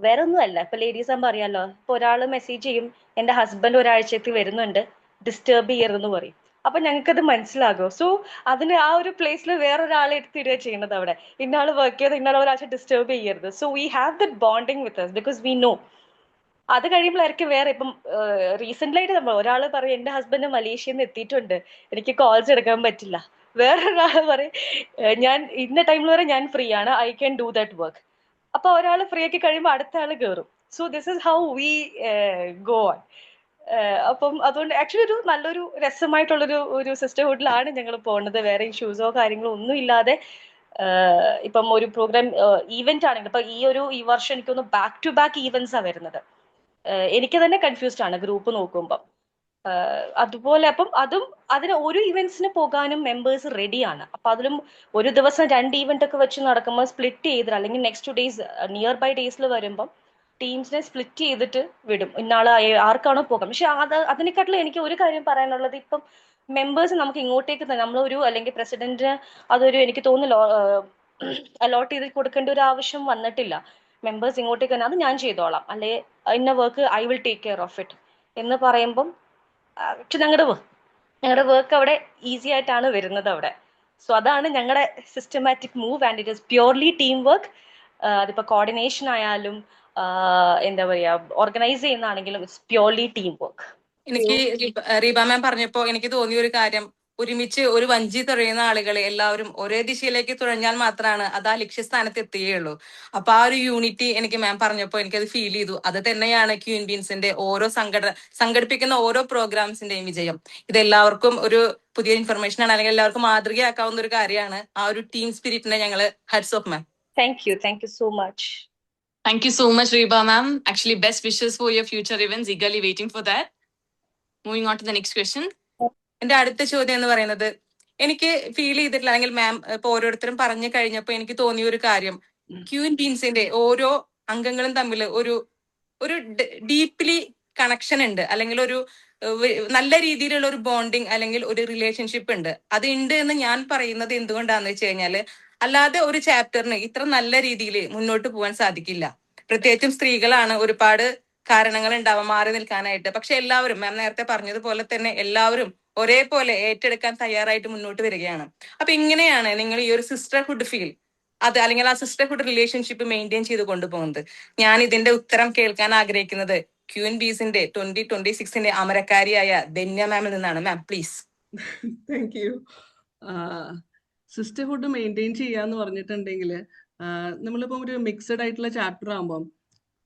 വേറെ ഒന്നുമല്ല, ഇപ്പൊ ലേഡീസ് ആകുമ്പോൾ അറിയാലോ, ഇപ്പൊ ഒരാള് മെസ്സേജ് ചെയ്യും എന്റെ ഹസ്ബൻഡ് ഒരാഴ്ചക്ക് വരുന്നുണ്ട്, ഡിസ്റ്റർബ് ചെയ്യരുതെന്ന് പറയും. അപ്പൊ ഞങ്ങൾക്കത് മനസ്സിലാകും. സോ അതിന് ആ ഒരു പ്ലേസിൽ വേറൊരാളെ എടുത്തിടുക ചെയ്യുന്നത്. അവിടെ ഇന്നാള് വർക്ക് ചെയ്ത് ഇന്നാൾ ഒരാഴ്ച ഡിസ്റ്റർബ് ചെയ്യരുത്. So we have that bonding with us because we know. അത് കഴിയുമ്പോഴായിരിക്കും വേറെ ഇപ്പം റീസെന്റ് ആയിട്ട് നമ്മൾ ഒരാൾ പറയും എന്റെ ഹസ്ബൻഡ് മലേഷ്യയിൽ നിന്ന് എത്തിയിട്ടുണ്ട്, എനിക്ക് കോൾസ് എടുക്കാൻ പറ്റില്ല. വേറൊരാൾ പറയും ഞാൻ ഇന്ന ടൈമിൽ വരെ ഞാൻ ഫ്രീ ആണ്, I can do that work. അപ്പൊ ഒരാൾ ഫ്രീ ആക്കി കഴിയുമ്പോൾ അടുത്ത ആള് കയറും. So this is how we go on. അപ്പം അതുകൊണ്ട് ആക്ച്വലി ഒരു നല്ലൊരു രസമായിട്ടുള്ളൊരു സിസ്റ്റർഹുഡിലാണ് ഞങ്ങൾ പോകുന്നത്. വേറെ ഇഷ്യൂസോ കാര്യങ്ങളോ ഒന്നും ഇല്ലാതെ. ഇപ്പം ഒരു പ്രോഗ്രാം ഈവെന്റ് ആണെങ്കിൽ ഇപ്പൊ ഈ വർഷം എനിക്കൊന്ന് ബാക്ക് ടു ബാക്ക് ഈവെന്റ്സാ വരുന്നത്. എനിക്ക് തന്നെ കൺഫ്യൂസ്ഡ് ആണ് ഗ്രൂപ്പ് നോക്കുമ്പോൾ. അതുപോലെ അപ്പം അതിന് ഒരു ഇവന്റ്സിന് പോകാനും മെമ്പേഴ്സ് റെഡിയാണ്. അപ്പൊ അതിലും ഒരു ദിവസം 2 ഈവന്റ് ഒക്കെ വെച്ച് നടക്കുമ്പോൾ സ്പ്ലിറ്റ് ചെയ്തിട്ട്, അല്ലെങ്കിൽ നെക്സ്റ്റ് ഡേയ്സ് നിയർ ബൈ ഡേയ്സിൽ വരുമ്പം ടീംസിനെ സ്പ്ലിറ്റ് ചെയ്തിട്ട് വിടും, ഇന്നാള് ആർക്കാണോ പോകാം. പക്ഷെ അതിനെക്കാട്ടിലും എനിക്ക് ഒരു കാര്യം പറയാനുള്ളത്, ഇപ്പം മെമ്പേഴ്സ് നമുക്ക് ഇങ്ങോട്ടേക്ക് തന്നെ നമ്മളൊരു അല്ലെങ്കിൽ പ്രസിഡന്റിന് അതൊരു എനിക്ക് തോന്നുന്നു അലോട്ട് ചെയ്ത് കൊടുക്കേണ്ട ഒരു ആവശ്യം വന്നിട്ടില്ല. മെമ്പേഴ്സ് ഇങ്ങോട്ടേക്ക് തന്നെ അത് ഞാൻ ചെയ്തോളാം, അല്ലെ ഇന്ന work I will take care of it എന്ന് പറയുമ്പം ഞങ്ങളുടെ വർക്ക് അവിടെ ഈസി ആയിട്ടാണ് വരുന്നത് അവിടെ. സോ അതാണ് ഞങ്ങളുടെ systematic move and it is purely team work. അതിപ്പോ കോർഡിനേഷൻ ആയാലും എന്താ പറയാ ഓർഗനൈസ് ചെയ്യുന്നതാണെങ്കിലും ഇറ്റ്സ് പ്യൂർലി ടീം വർക്ക്. എനിക്ക് റീബ മാം പറഞ്ഞപ്പോ എനിക്ക് തോന്നിയ ഒരു കാര്യം, ഒരുമിച്ച് ഒരു വഞ്ചി തുഴയുന്ന ആളുകളെ എല്ലാവരും ഒരേ ദിശയിലേക്ക് തുഴഞ്ഞാൽ മാത്രമാണ് അത് ആ ലക്ഷ്യസ്ഥാനത്ത് എത്തുകയുള്ളൂ. അപ്പൊ ആ ഒരു യൂണിറ്റി എനിക്ക് മാം പറഞ്ഞപ്പോ എനിക്കത് ഫീൽ ചെയ്തു. അത് തന്നെയാണ് ക്വീൻ ബീൻസിന്റെ സംഘടിപ്പിക്കുന്ന ഓരോ പ്രോഗ്രാംസിന്റെയും വിജയം. ഇത് എല്ലാവർക്കും ഒരു പുതിയ ഇൻഫർമേഷൻ ആണ്, അല്ലെങ്കിൽ എല്ലാവർക്കും മാതൃകയാക്കാവുന്ന ഒരു കാര്യമാണ്. ആ ഒരു ടീം സ്പിരിറ്റിനെ ഞങ്ങള് hats off ma'am. Thank you so much. Thank you so much, Reba ma'am. Actually, best wishes for your future events. Eagerly waiting for that. Moving on to the next question. എന്റെ അടുത്ത ചോദ്യം എന്ന് പറയുന്നത്, എനിക്ക് feel ചെയ്തിട്ടില്ല, അല്ലെങ്കിൽ മാം ഇപ്പൊ ഓരോരുത്തരും പറഞ്ഞു കഴിഞ്ഞപ്പോ എനിക്ക് തോന്നിയ ഒരു കാര്യം, ക്വീൻ ബീൻസിന്റെ ഓരോ അംഗങ്ങളും തമ്മിൽ ഒരു ഡീപ്ലി കണക്ഷൻ ഉണ്ട്, അല്ലെങ്കിൽ ഒരു നല്ല രീതിയിലുള്ള ഒരു ബോണ്ടിങ് അല്ലെങ്കിൽ ഒരു റിലേഷൻഷിപ്പ് ഉണ്ട്. അത് ഉണ്ട് എന്ന് ഞാൻ പറയുന്നത് എന്തുകൊണ്ടാന്ന് വെച്ച് കഴിഞ്ഞാല്, അല്ലാതെ ഒരു ചാപ്റ്ററിന് ഇത്ര നല്ല രീതിയിൽ മുന്നോട്ട് പോകാൻ സാധിക്കില്ല. പ്രത്യേകിച്ചും സ്ത്രീകളാണ്, ഒരുപാട് കാരണങ്ങൾ ഉണ്ടാവാം മാറി നിൽക്കാനായിട്ട്. പക്ഷെ എല്ലാവരും മാം നേരത്തെ പറഞ്ഞതുപോലെ തന്നെ എല്ലാവരും ഒരേപോലെ ഏറ്റെടുക്കാൻ തയ്യാറായിട്ട് മുന്നോട്ട് വരികയാണ്. അപ്പൊ ഇങ്ങനെയാണ് നിങ്ങൾ ഈ ഒരു സിസ്റ്റർഹുഡ് ഫീൽ അല്ലെങ്കിൽ ആ സിസ്റ്റർഹുഡ് റിലേഷൻഷിപ്പ് മെയിൻറ്റെയിൻ ചെയ്ത് കൊണ്ടുപോകുന്നത്. ഞാൻ ഇതിന്റെ ഉത്തരം കേൾക്കാൻ ആഗ്രഹിക്കുന്നത് ക്വീൻ ബീസിന്റെ 2026 അമരക്കാരിയായ ധന്യ മാമിൽ നിന്നാണ്. Ma'am please. Thank you. Sisterhood maintain ചെയ്യാന്ന് പറഞ്ഞിട്ടുണ്ടെങ്കിൽ, നമ്മളിപ്പം ഒരു മിക്സഡ് ആയിട്ടുള്ള ചാപ്റ്റർ ആകുമ്പം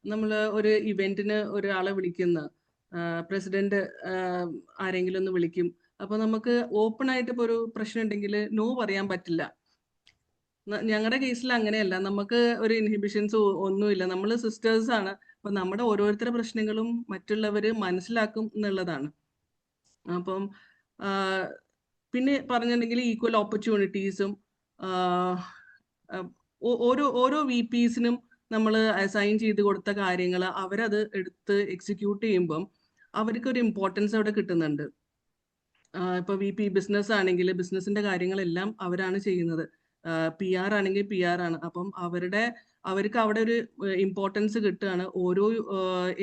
നമ്മൾ ഒരു ഇവന്റിന് ഒരാളെ വിളിക്കുന്ന പ്രസിഡന്റ് ആരെങ്കിലും ഒന്ന് വിളിക്കും. അപ്പൊ നമുക്ക് ഓപ്പൺ ആയിട്ട് ഇപ്പൊ ഒരു പ്രശ്നം ഉണ്ടെങ്കിൽ നോ പറയാൻ പറ്റില്ല. ഞങ്ങളുടെ കേസിൽ അങ്ങനെയല്ല, നമുക്ക് ഒരു ഇൻഹിബിഷൻസ് ഒന്നുമില്ല. നമ്മൾ സിസ്റ്റേഴ്സ് ആണ്. അപ്പൊ നമ്മുടെ ഓരോരുത്തരുടെ പ്രശ്നങ്ങളും മറ്റുള്ളവര് മനസ്സിലാക്കും എന്നുള്ളതാണ്. അപ്പം പിന്നെ പറഞ്ഞിട്ടുണ്ടെങ്കിൽ ഈക്വൽ ഓപ്പർച്യൂണിറ്റീസും ഓരോ VPസിനും നമ്മൾ അസൈൻ ചെയ്ത് കൊടുത്ത കാര്യങ്ങൾ അവരത് എടുത്ത് എക്സിക്യൂട്ട് ചെയ്യുമ്പം അവർക്കൊരു ഇമ്പോർട്ടൻസ് അവിടെ കിട്ടുന്നുണ്ട്. ഇപ്പൊ VP ബിസിനസ് ആണെങ്കിൽ ബിസിനസിന്റെ കാര്യങ്ങളെല്ലാം അവരാണ് ചെയ്യുന്നത്. PR ആണെങ്കിൽ PR ആണ്. അപ്പം അവർക്ക് അവിടെ ഒരു ഇമ്പോർട്ടൻസ് കിട്ടുകയാണ്. ഓരോ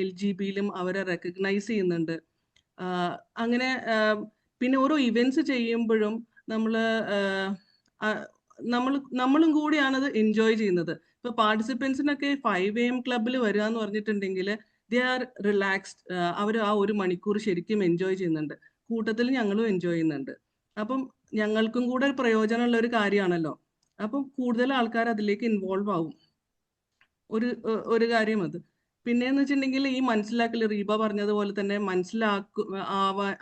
LGBയിലും അവരെ റെക്കഗ്നൈസ് ചെയ്യുന്നുണ്ട്. അങ്ങനെ പിന്നെ ഓരോ ഇവന്റ്സ് ചെയ്യുമ്പോഴും നമ്മളും കൂടിയാണ് അത് എൻജോയ് ചെയ്യുന്നത്. ഇപ്പൊ പാർട്ടിസിപ്പൻസിനൊക്കെ 5 AM ക്ലബിൽ വരിക എന്ന് പറഞ്ഞിട്ടുണ്ടെങ്കിൽ ദേ ആർ റിലാക്സ്ഡ്. അവർ ആ 1 മണിക്കൂർ ശരിക്കും എൻജോയ് ചെയ്യുന്നുണ്ട്. കൂട്ടത്തിൽ ഞങ്ങളും എൻജോയ് ചെയ്യുന്നുണ്ട്. അപ്പം ഞങ്ങൾക്കും കൂടെ ഒരു പ്രയോജനമുള്ള ഒരു കാര്യമാണല്ലോ. അപ്പം കൂടുതൽ ആൾക്കാർ അതിലേക്ക് ഇൻവോൾവ് ആവും. ഒരു കാര്യം അത്. പിന്നെന്ന് വെച്ചിട്ടുണ്ടെങ്കിൽ ഈ മനസ്സിലാക്കൽ റീബ പറഞ്ഞതുപോലെ തന്നെ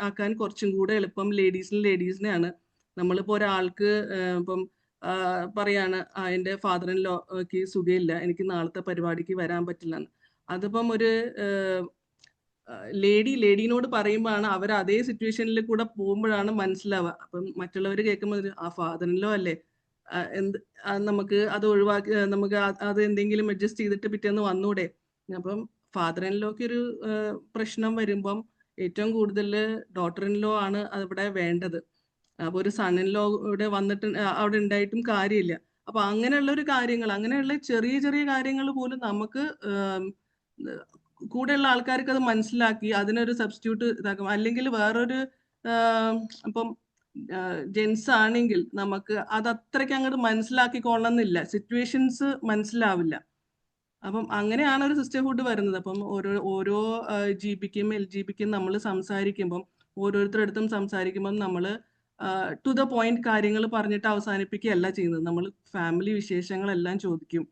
ആക്കാൻ കുറച്ചും കൂടെ എളുപ്പം ലേഡീസിനെയാണ്. നമ്മളിപ്പോ ഒരാൾക്ക് ഇപ്പം പറയാണ് എൻ്റെ ഫാദർ ഇൻ ലോക്ക് സുഖമില്ല, എനിക്ക് നാളത്തെ പരിപാടിക്ക് വരാൻ പറ്റില്ല എന്ന്. അതിപ്പം ഒരു ലേഡീനോട് പറയുമ്പോഴാണ് അവർ അതേ സിറ്റുവേഷനിൽ കൂടെ പോകുമ്പോഴാണ് മനസ്സിലാവുക. അപ്പം മറ്റുള്ളവർ കേൾക്കുമ്പോൾ ആ ഫാദർ ഇൻ ലോ അല്ലേ, നമുക്ക് അത് ഒഴിവാക്കി നമുക്ക് അത് എന്തെങ്കിലും അഡ്ജസ്റ്റ് ചെയ്തിട്ട് പിറ്റേന്ന് വന്നൂടെ. അപ്പം ഫാദർ ഇൻ ലോക്ക് ഒരു പ്രശ്നം വരുമ്പം ഏറ്റവും കൂടുതൽ ഡോട്ടർ ഇൻ ലോ ആണ് അവിടെ വേണ്ടത്. അപ്പൊ ഒരു സൺ ഇൻ ലോ ഇവിടെ വന്നിട്ട് അവിടെ ഉണ്ടായിട്ടും കാര്യമില്ല. അപ്പൊ അങ്ങനെയുള്ള ഒരു കാര്യങ്ങൾ, അങ്ങനെയുള്ള ചെറിയ ചെറിയ കാര്യങ്ങൾ പോലും നമുക്ക് കൂടെയുള്ള ആൾക്കാർക്ക് അത് മനസ്സിലാക്കി അതിനൊരു സബ്സ്റ്റിറ്റ്യൂട്ട് ഇതാക്കും. അല്ലെങ്കിൽ വേറൊരു ഇപ്പം ജെൻസ് ആണെങ്കിൽ നമുക്ക് അത് അത്രയ്ക്ക് അങ്ങോട്ട് മനസ്സിലാക്കിക്കൊള്ളണമെന്നില്ല, സിറ്റുവേഷൻസ് മനസ്സിലാവില്ല. അപ്പം അങ്ങനെയാണ് ഒരു സിസ്റ്റർഹുഡ് വരുന്നത്. അപ്പം ഓരോ GBക്കും LGBക്കും നമ്മൾ സംസാരിക്കുമ്പം ഓരോരുത്തരടുത്തും സംസാരിക്കുമ്പം നമ്മൾ ടു ദ പോയിന്റ് കാര്യങ്ങൾ പറഞ്ഞിട്ട് അവസാനിപ്പിക്കുകയല്ല ചെയ്യുന്നത്. നമ്മൾ ഫാമിലി വിശേഷങ്ങളെല്ലാം ചോദിക്കും,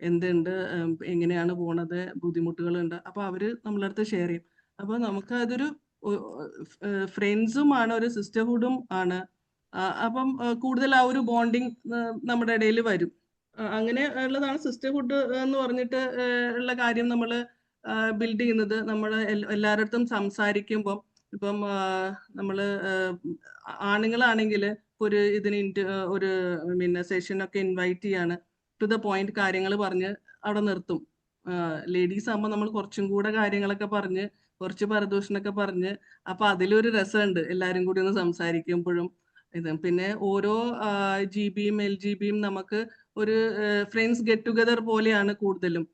എന്തുണ്ട്, എങ്ങനെയാണ് പോണത്, ബുദ്ധിമുട്ടുകളുണ്ട്, അപ്പൊ അവര് നമ്മളടുത്ത് ഷെയർ ചെയ്യും. അപ്പൊ നമുക്ക് അതൊരു ഫ്രണ്ട്സും ആണ്, ഒരു സിസ്റ്റർഹുഡും ആണ്. അപ്പം കൂടുതൽ ആ ഒരു ബോണ്ടിങ് നമ്മുടെ ഇടയിൽ വരും. അങ്ങനെ ഉള്ളതാണ് സിസ്റ്റർഹുഡ് എന്ന് പറഞ്ഞിട്ട് ഉള്ള കാര്യം നമ്മൾ ബിൽഡ് ചെയ്യുന്നത്. നമ്മൾ എല്ലാവരുടെ സംസാരിക്കുമ്പം ഇപ്പം നമ്മൾ ആണുങ്ങളാണെങ്കിൽ ഒരു ഒരു പിന്നെ സെഷനൊക്കെ ഇൻവൈറ്റ് ചെയ്യാണ്, ടു ദ പോയിന്റ് കാര്യങ്ങൾ പറഞ്ഞ് അവിടെ നിർത്തും. ലേഡീസ് ആകുമ്പോൾ നമ്മൾ കുറച്ചും കൂടെ കാര്യങ്ങളൊക്കെ പറഞ്ഞ് കുറച്ച് പരദൂഷണൊക്കെ പറഞ്ഞ് അപ്പൊ അതിലൊരു രസമുണ്ട് എല്ലാരും കൂടി ഒന്ന് സംസാരിക്കുമ്പോഴും ഇത്. പിന്നെ ഓരോ GBയും LGBയും നമുക്ക് ഒരു ഫ്രണ്ട്സ് ഗെറ്റ് ടുഗദർ പോലെയാണ് കൂടുതലും.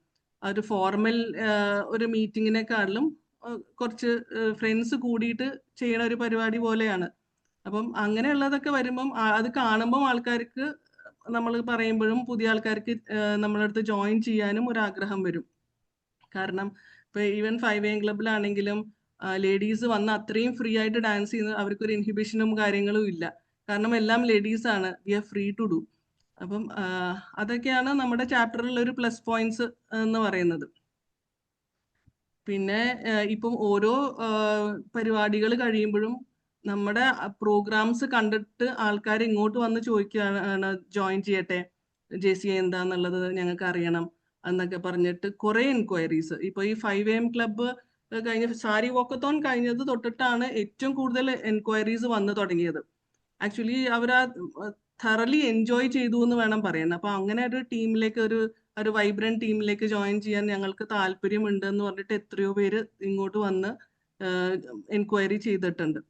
ഒരു ഫോർമൽ ഒരു മീറ്റിങ്ങിനെക്കാളും കുറച്ച് ഫ്രണ്ട്സ് കൂടിയിട്ട് ചെയ്യണ ഒരു പരിപാടി പോലെയാണ്. അപ്പം അങ്ങനെയുള്ളതൊക്കെ വരുമ്പം അത് കാണുമ്പം ആൾക്കാർക്ക് നമ്മൾ പറയുമ്പോഴും പുതിയ ആൾക്കാർക്ക് നമ്മളെ അടുത്ത് ജോയിൻ ചെയ്യാനും ഒരു ആഗ്രഹം വരും. കാരണം ഇപ്പൊ ഈവൻ 5 AM ക്ലബിലാണെങ്കിലും ലേഡീസ് വന്ന് അത്രയും ഫ്രീ ആയിട്ട് ഡാൻസ് ചെയ്യുന്നത് അവർക്കൊരു ഇൻഹിബിഷനും കാര്യങ്ങളും ഇല്ല. കാരണം എല്ലാം ലേഡീസ് ആണ്, we are free to do. അപ്പം അതൊക്കെയാണ് നമ്മുടെ ചാപ്റ്ററിൽ ഒരു പ്ലസ് പോയിന്റ്സ് എന്ന് പറയുന്നത്. പിന്നെ ഇപ്പം ഓരോ പരിപാടികൾ കഴിയുമ്പോഴും നമ്മുടെ പ്രോഗ്രാംസ് കണ്ടിട്ട് ആൾക്കാർ ഇങ്ങോട്ട് വന്ന് ചോദിക്കുകയാണ്, ജോയിൻ ചെയ്യട്ടെ, JCA എന്താന്നുള്ളത് ഞങ്ങൾക്ക് അറിയണം എന്നൊക്കെ പറഞ്ഞിട്ട് കുറെ എൻക്വയറീസ്. ഇപ്പൊ ഈ 5 AM ക്ലബ്ബ് കഴിഞ്ഞ സാരി വോക്കത്തോൺ കഴിഞ്ഞത് തൊട്ടിട്ടാണ് ഏറ്റവും കൂടുതൽ എൻക്വയറീസ് വന്നു തുടങ്ങിയത്. ആക്ച്വലി അവർ thoroughly എൻജോയ് ചെയ്തു എന്ന് വേണം പറയാൻ. അപ്പൊ അങ്ങനെ ഒരു ടീമിലേക്ക്, ഒരു വൈബ്രന്റ് ടീമിലേക്ക് ജോയിൻ ചെയ്യാൻ ഞങ്ങൾക്ക് താല്പര്യമുണ്ട് എന്ന് പറഞ്ഞിട്ട് എത്രയോ പേര് ഇങ്ങോട്ട് വന്ന് എൻക്വയറി ചെയ്തിട്ടുണ്ട്.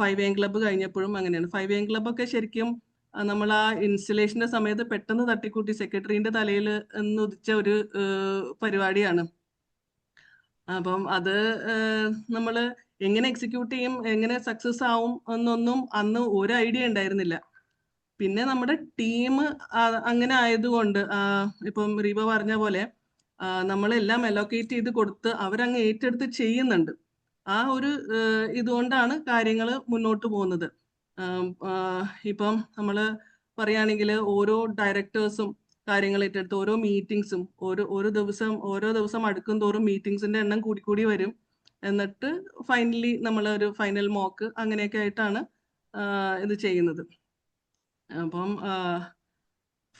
5 AM ക്ലബ്ബ് കഴിഞ്ഞപ്പോഴും അങ്ങനെയാണ്. 5 AM ക്ലബ്ബ് ഒക്കെ ശരിക്കും നമ്മൾ ആ ഇൻസ്റ്റലേഷന്റെ സമയത്ത് പെട്ടെന്ന് തട്ടിക്കൂട്ടി സെക്രട്ടറിന്റെ തലയിൽ ഉദിച്ച ഒരു പരിപാടിയാണ്. അപ്പം അത് നമ്മൾ എങ്ങനെ എക്സിക്യൂട്ട് ചെയ്യും, എങ്ങനെ സക്സസ് ആവും എന്നൊന്നും അന്ന് ഒരു ഐഡിയ ഉണ്ടായിരുന്നില്ല. പിന്നെ നമ്മുടെ ടീം അങ്ങനെ ആയതുകൊണ്ട് ഇപ്പം റീബ പറഞ്ഞ പോലെ നമ്മളെല്ലാം അലോക്കേറ്റ് ചെയ്ത് കൊടുത്ത് അവരങ്ങ് ഏറ്റെടുത്ത് ചെയ്യുന്നുണ്ട്. ആ ഒരു ഇതുകൊണ്ടാണ് കാര്യങ്ങൾ മുന്നോട്ട് പോകുന്നത്. ഇപ്പം നമ്മൾ പറയുകയാണെങ്കിൽ ഓരോ ഡയറക്ടേഴ്സും കാര്യങ്ങൾ ഏറ്റെടുത്ത് ഓരോ മീറ്റിംഗ്സും ഓരോ ദിവസം അടുക്കും തോറും മീറ്റിംഗ്സിന്റെ എണ്ണം കൂടി വരും. എന്നിട്ട് ഫൈനലി നമ്മൾ ഒരു ഫൈനൽ മോക്ക് അങ്ങനെയൊക്കെ ആയിട്ടാണ് ഇത് ചെയ്യുന്നത്. അപ്പം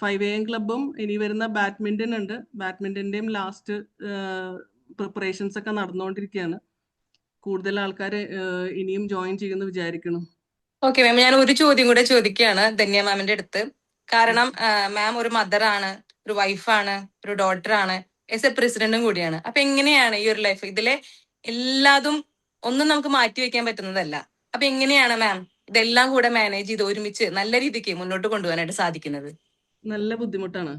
5 AM ക്ലബ്ബും ഇനി വരുന്ന ബാഡ്മിന്റൺ ഉണ്ട്, ബാഡ്മിന്റന്റെയും ലാസ്റ്റ് പ്രിപ്പറേഷൻസ് ഒക്കെ നടന്നുകൊണ്ടിരിക്കുകയാണ്. കൂടുതൽ ആൾക്കാർ ഇനിയും ജോയിൻ ചെയ്യുമെന്ന് വിചാരിക്കണം. ഓക്കെ മാം, ഞാൻ ഒരു ചോദ്യം കൂടെ ചോദിക്കുകയാണ് ധന്യ മാമിന്റെ അടുത്ത്. കാരണം മാം ഒരു മദറാണ്, ഒരു വൈഫാണ്, ഒരു ഡോട്ടറാണ്, എസ് എ പ്രസിഡന്റും കൂടിയാണ്. അപ്പൊ എങ്ങനെയാണ് ഈ ഒരു ലൈഫ്, ഇതിലെ എല്ലാതും ഒന്നും നമുക്ക് മാറ്റി വെക്കാൻ പറ്റുന്നതല്ല. അപ്പൊ എങ്ങനെയാണ് മാം ഇതെല്ലാം കൂടെ മാനേജ് ചെയ്ത് ഒരുമിച്ച് നല്ല രീതിക്ക് മുന്നോട്ട് കൊണ്ടുപോകാനായിട്ട് നല്ല ബുദ്ധിമുട്ടാണ്.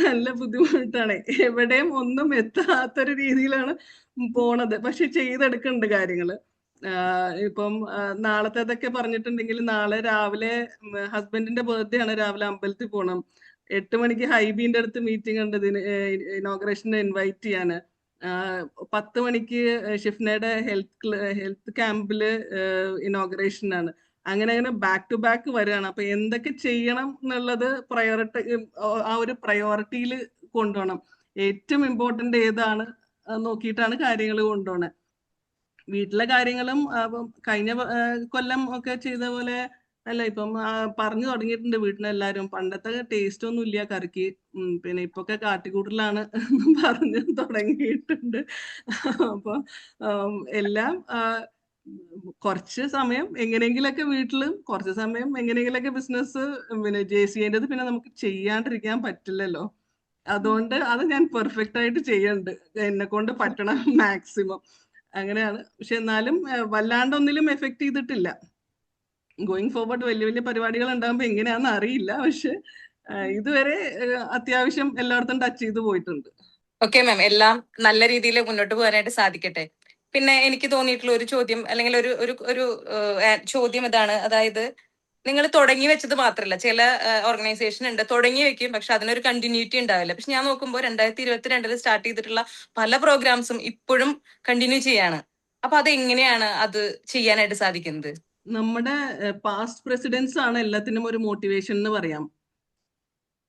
നല്ല ബുദ്ധിമുട്ടാണ്. എവിടെയും ഒന്നും എത്താത്തൊരു രീതിയിലാണ് പോണത്. പക്ഷെ ചെയ്തെടുക്കുന്നുണ്ട് കാര്യങ്ങള്. ഇപ്പം നാളത്തേതൊക്കെ പറഞ്ഞിട്ടുണ്ടെങ്കിൽ നാളെ രാവിലെ ഹസ്ബൻഡിന്റെ ബർത്ത്ഡേ ആണ്, രാവിലെ അമ്പലത്തിൽ പോകണം. 8 മണിക്ക് ഹൈബീന്റെ അടുത്ത് മീറ്റിംഗ് ഉണ്ട് ഇതിന് ഇനോഗ്രേഷന് ഇൻവൈറ്റ് ചെയ്യാന്. 10 മണിക്ക് ഷിഫ്നയുടെ ഹെൽത്ത് ക്യാമ്പില് ഇനോഗ്രേഷൻ ആണ്. അങ്ങനെ ബാക്ക് ടു ബാക്ക് വരികയാണ്. അപ്പൊ എന്തൊക്കെ ചെയ്യണം എന്നുള്ളത് ആ ഒരു പ്രയോറിറ്റിയിൽ കൊണ്ടുപോകണം. ഏറ്റവും ഇമ്പോർട്ടന്റ് ഏതാണ് നോക്കിയിട്ടാണ് കാര്യങ്ങൾ കൊണ്ടുപോകണത്. വീട്ടിലെ കാര്യങ്ങളും കഴിഞ്ഞ കൊല്ലം ഒക്കെ ചെയ്ത പോലെ അല്ല, ഇപ്പം പറഞ്ഞു തുടങ്ങിയിട്ടുണ്ട് വീട്ടിലെല്ലാരും. പണ്ടത്തെ ടേസ്റ്റ് ഒന്നും ഇല്ല കറിക്ക്, പിന്നെ ഇപ്പൊക്കെ കാട്ടിക്കൂട്ടലാണ് പറഞ്ഞു തുടങ്ങിയിട്ടുണ്ട്. അപ്പൊ എല്ലാം കുറച്ച് സമയം എങ്ങനെയെങ്കിലൊക്കെ വീട്ടിലും, കുറച്ച് സമയം എങ്ങനെയെങ്കിലൊക്കെ ബിസിനസ്, പിന്നെ JCAൻ്റെത് പിന്നെ നമുക്ക് ചെയ്യാണ്ടിരിക്കാൻ പറ്റില്ലല്ലോ. അതുകൊണ്ട് അത് ഞാൻ പെർഫെക്റ്റ് ആയിട്ട് ചെയ്യുന്നുണ്ട്, എന്നെ കൊണ്ട് പറ്റണം മാക്സിമം. അങ്ങനെയാണ്. പക്ഷെ എന്നാലും വല്ലാണ്ടൊന്നിലും എഫക്ട് ചെയ്തിട്ടില്ല. ഗോയിങ് ഫോർവേഡ് വലിയ വലിയ പരിപാടികൾ ഉണ്ടാകുമ്പോൾ എങ്ങനെയാണെന്ന് അറിയില്ല. പക്ഷെ ഇതുവരെ അത്യാവശ്യം എല്ലായിടത്തും ടച്ച് ചെയ്ത് പോയിട്ടുണ്ട്. ഓക്കെ മാം, എല്ലാം നല്ല രീതിയിൽ മുന്നോട്ട് പോകാനായിട്ട് സാധിക്കട്ടെ. പിന്നെ എനിക്ക് തോന്നിയിട്ടുള്ള ഒരു ചോദ്യം, അല്ലെങ്കിൽ ഒരു ചോദ്യം ഇതാണ്. അതായത് നിങ്ങൾ തുടങ്ങി വെച്ചത് മാത്രമല്ല, ചില ഓർഗനൈസേഷൻ ഉണ്ട് തുടങ്ങി വെക്കും പക്ഷെ അതിനൊരു കണ്ടിന്യൂറ്റി ഉണ്ടാവില്ല. പക്ഷെ ഞാൻ നോക്കുമ്പോൾ 2022 സ്റ്റാർട്ട് ചെയ്തിട്ടുള്ള പല പ്രോഗ്രാംസും ഇപ്പോഴും കണ്ടിന്യൂ ചെയ്യാണ്. അപ്പൊ അത് എങ്ങനെയാണ് അത് ചെയ്യാനായിട്ട് സാധിക്കുന്നത്? നമ്മുടെ പാസ്റ്റ് പ്രസിഡൻസ് ആണ് എല്ലാത്തിനും ഒരു മോട്ടിവേഷൻ എന്ന് പറയാം.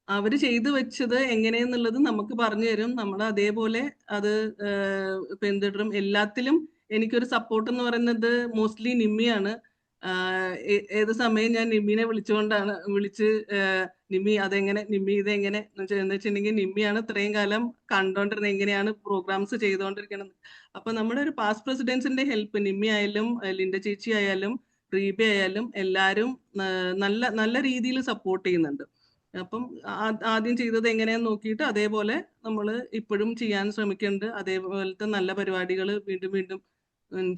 അവര് ചെയ്തു വെച്ചത് എങ്ങനെയെന്നുള്ളത് നമുക്ക് പറഞ്ഞു തരും. നമ്മൾ അതേപോലെ അത് പിന്തുടരും. എല്ലാത്തിലും എനിക്കൊരു സപ്പോർട്ട് എന്ന് പറയുന്നത് മോസ്റ്റ്ലി നിമ്മിയാണ്. ഏത് സമയം ഞാൻ നിമ്മിനെ വിളിച്ച് നിമ്മി അതെങ്ങനെ, നിമ്മി ഇതെങ്ങനെ എന്ന് വെച്ചിട്ടുണ്ടെങ്കിൽ നിമ്മിയാണ് ഇത്രയും കാലം കണ്ടോണ്ടിരുന്നത്, എങ്ങനെയാണ് പ്രോഗ്രാംസ് ചെയ്തുകൊണ്ടിരിക്കുന്നത്. അപ്പൊ നമ്മുടെ ഒരു പാസ്റ്റ് പ്രസിഡൻസിന്റെ ഹെൽപ്പ്, നിമ്മി ആയാലും ലിൻഡ ചേച്ചി ആയാലും റീബ ആയാലും എല്ലാരും നല്ല നല്ല രീതിയിൽ സപ്പോർട്ട് ചെയ്യുന്നുണ്ട്. അപ്പം ആദ്യം ചെയ്തത് എങ്ങനെയാന്ന് നോക്കിയിട്ട് അതേപോലെ നമ്മൾ ഇപ്പോഴും ചെയ്യാൻ ശ്രമിക്കുന്നുണ്ട്. അതേപോലത്തെ നല്ല പരിപാടികൾ വീണ്ടും വീണ്ടും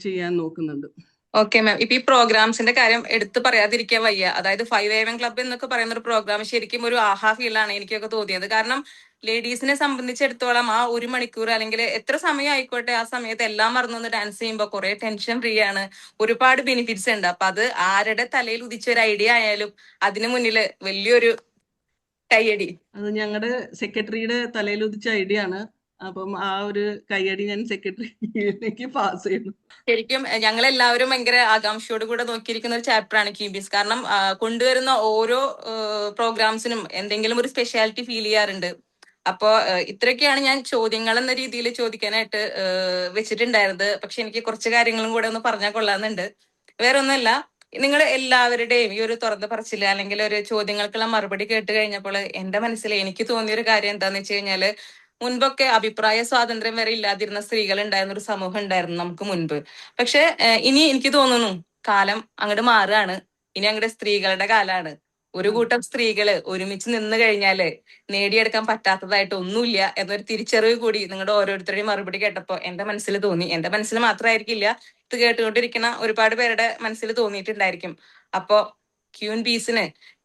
ചെയ്യാൻ നോക്കുന്നുണ്ട്. ഓക്കെ മാം, ഇപ്പൊ ഈ പ്രോഗ്രാംസിന്റെ കാര്യം എടുത്തു പറയാതിരിക്കാൻ വയ്യ. അതായത് 5am ക്ലബ് എന്നൊക്കെ പറയുന്ന ഒരു പ്രോഗ്രാം ശരിക്കും ഒരു ആഹാ ഫീലാണ് എനിക്കൊക്കെ തോന്നിയത്. കാരണം ലേഡീസിനെ സംബന്ധിച്ചിടത്തോളം ആ 1 മണിക്കൂർ അല്ലെങ്കിൽ എത്ര സമയം ആയിക്കോട്ടെ, ആ സമയത്ത് എല്ലാം മറന്നൊന്ന് ഡാൻസ് ചെയ്യുമ്പോൾ കുറെ ടെൻഷൻ ഫ്രീ ആണ്, ഒരുപാട് ബെനിഫിറ്റ്സ് ഉണ്ട്. അപ്പൊ അത് ആരുടെ തലയിൽ ഉദിച്ച ഒരു ഐഡിയ ആയാലും അതിനു മുന്നിൽ വലിയൊരു കയ്യടി. അത് ഞങ്ങളുടെ സെക്രട്ടറിയുടെ തലയിൽ ഉദിച്ച ഐഡിയ ആണ്. അപ്പം ആ ഒരു കയ്യടി ഞാൻ സെക്രട്ടറിയിലേക്ക് പാസ് ചെയ്യുന്നു. ശരിക്കും ഞങ്ങളെല്ലാവരും ഭയങ്കര ആകാംക്ഷയോട് കൂടെ നോക്കിയിരിക്കുന്ന ഒരു ചാപ്റ്ററാണ് ക്യൂബീസ്. കാരണം കൊണ്ടുവരുന്ന ഓരോ പ്രോഗ്രാംസിനും എന്തെങ്കിലും ഒരു സ്പെഷ്യാലിറ്റി ഫീൽ ചെയ്യാറുണ്ട്. അപ്പോ ഇത്രയൊക്കെയാണ് ഞാൻ ചോദ്യങ്ങൾ എന്ന രീതിയിൽ ചോദിക്കാനായിട്ട് വെച്ചിട്ടുണ്ടായിരുന്നത്. പക്ഷെ എനിക്ക് കുറച്ച് കാര്യങ്ങളും കൂടെ ഒന്ന് പറഞ്ഞാൽ കൊള്ളാമെന്നുണ്ട്. വേറെ ഒന്നുമല്ല, നിങ്ങൾ എല്ലാവരുടെയും ഈ ഒരു തുറന്ന പറച്ചില് അല്ലെങ്കിൽ ഒരു ചോദ്യങ്ങൾക്കുള്ള മറുപടി കേട്ട് കഴിഞ്ഞപ്പോൾ എന്റെ മനസ്സിൽ എനിക്ക് തോന്നിയൊരു കാര്യം എന്താന്ന് വെച്ച് കഴിഞ്ഞാല്, മുൻപൊക്കെ അഭിപ്രായ സ്വാതന്ത്ര്യം വരെ ഇല്ലാതിരുന്ന സ്ത്രീകൾ ഉണ്ടായിരുന്ന ഒരു സമൂഹം ഉണ്ടായിരുന്നു നമുക്ക് മുൻപ്. പക്ഷെ ഇനി എനിക്ക് തോന്നുന്നു കാലം അങ്ങോട്ട് മാറുകയാണ്. ഇനി അങ്ങോട്ട് സ്ത്രീകളുടെ കാലാണ്. ഒരു കൂട്ടം സ്ത്രീകള് ഒരുമിച്ച് നിന്ന് കഴിഞ്ഞാല് നേടിയെടുക്കാൻ പറ്റാത്തതായിട്ട് ഒന്നുമില്ല എന്നൊരു തിരിച്ചറിവ് കൂടി നിങ്ങളുടെ ഓരോരുത്തരുടെയും മറുപടി കേട്ടപ്പോ എന്റെ മനസ്സിൽ തോന്നി. എന്റെ മനസ്സിൽ മാത്രമായിരിക്കില്ല, ഇത് കേട്ടുകൊണ്ടിരിക്കുന്ന ഒരുപാട് പേരുടെ മനസ്സിൽ തോന്നിയിട്ടുണ്ടായിരിക്കും. അപ്പോ ക്യൂൻ പീസിന്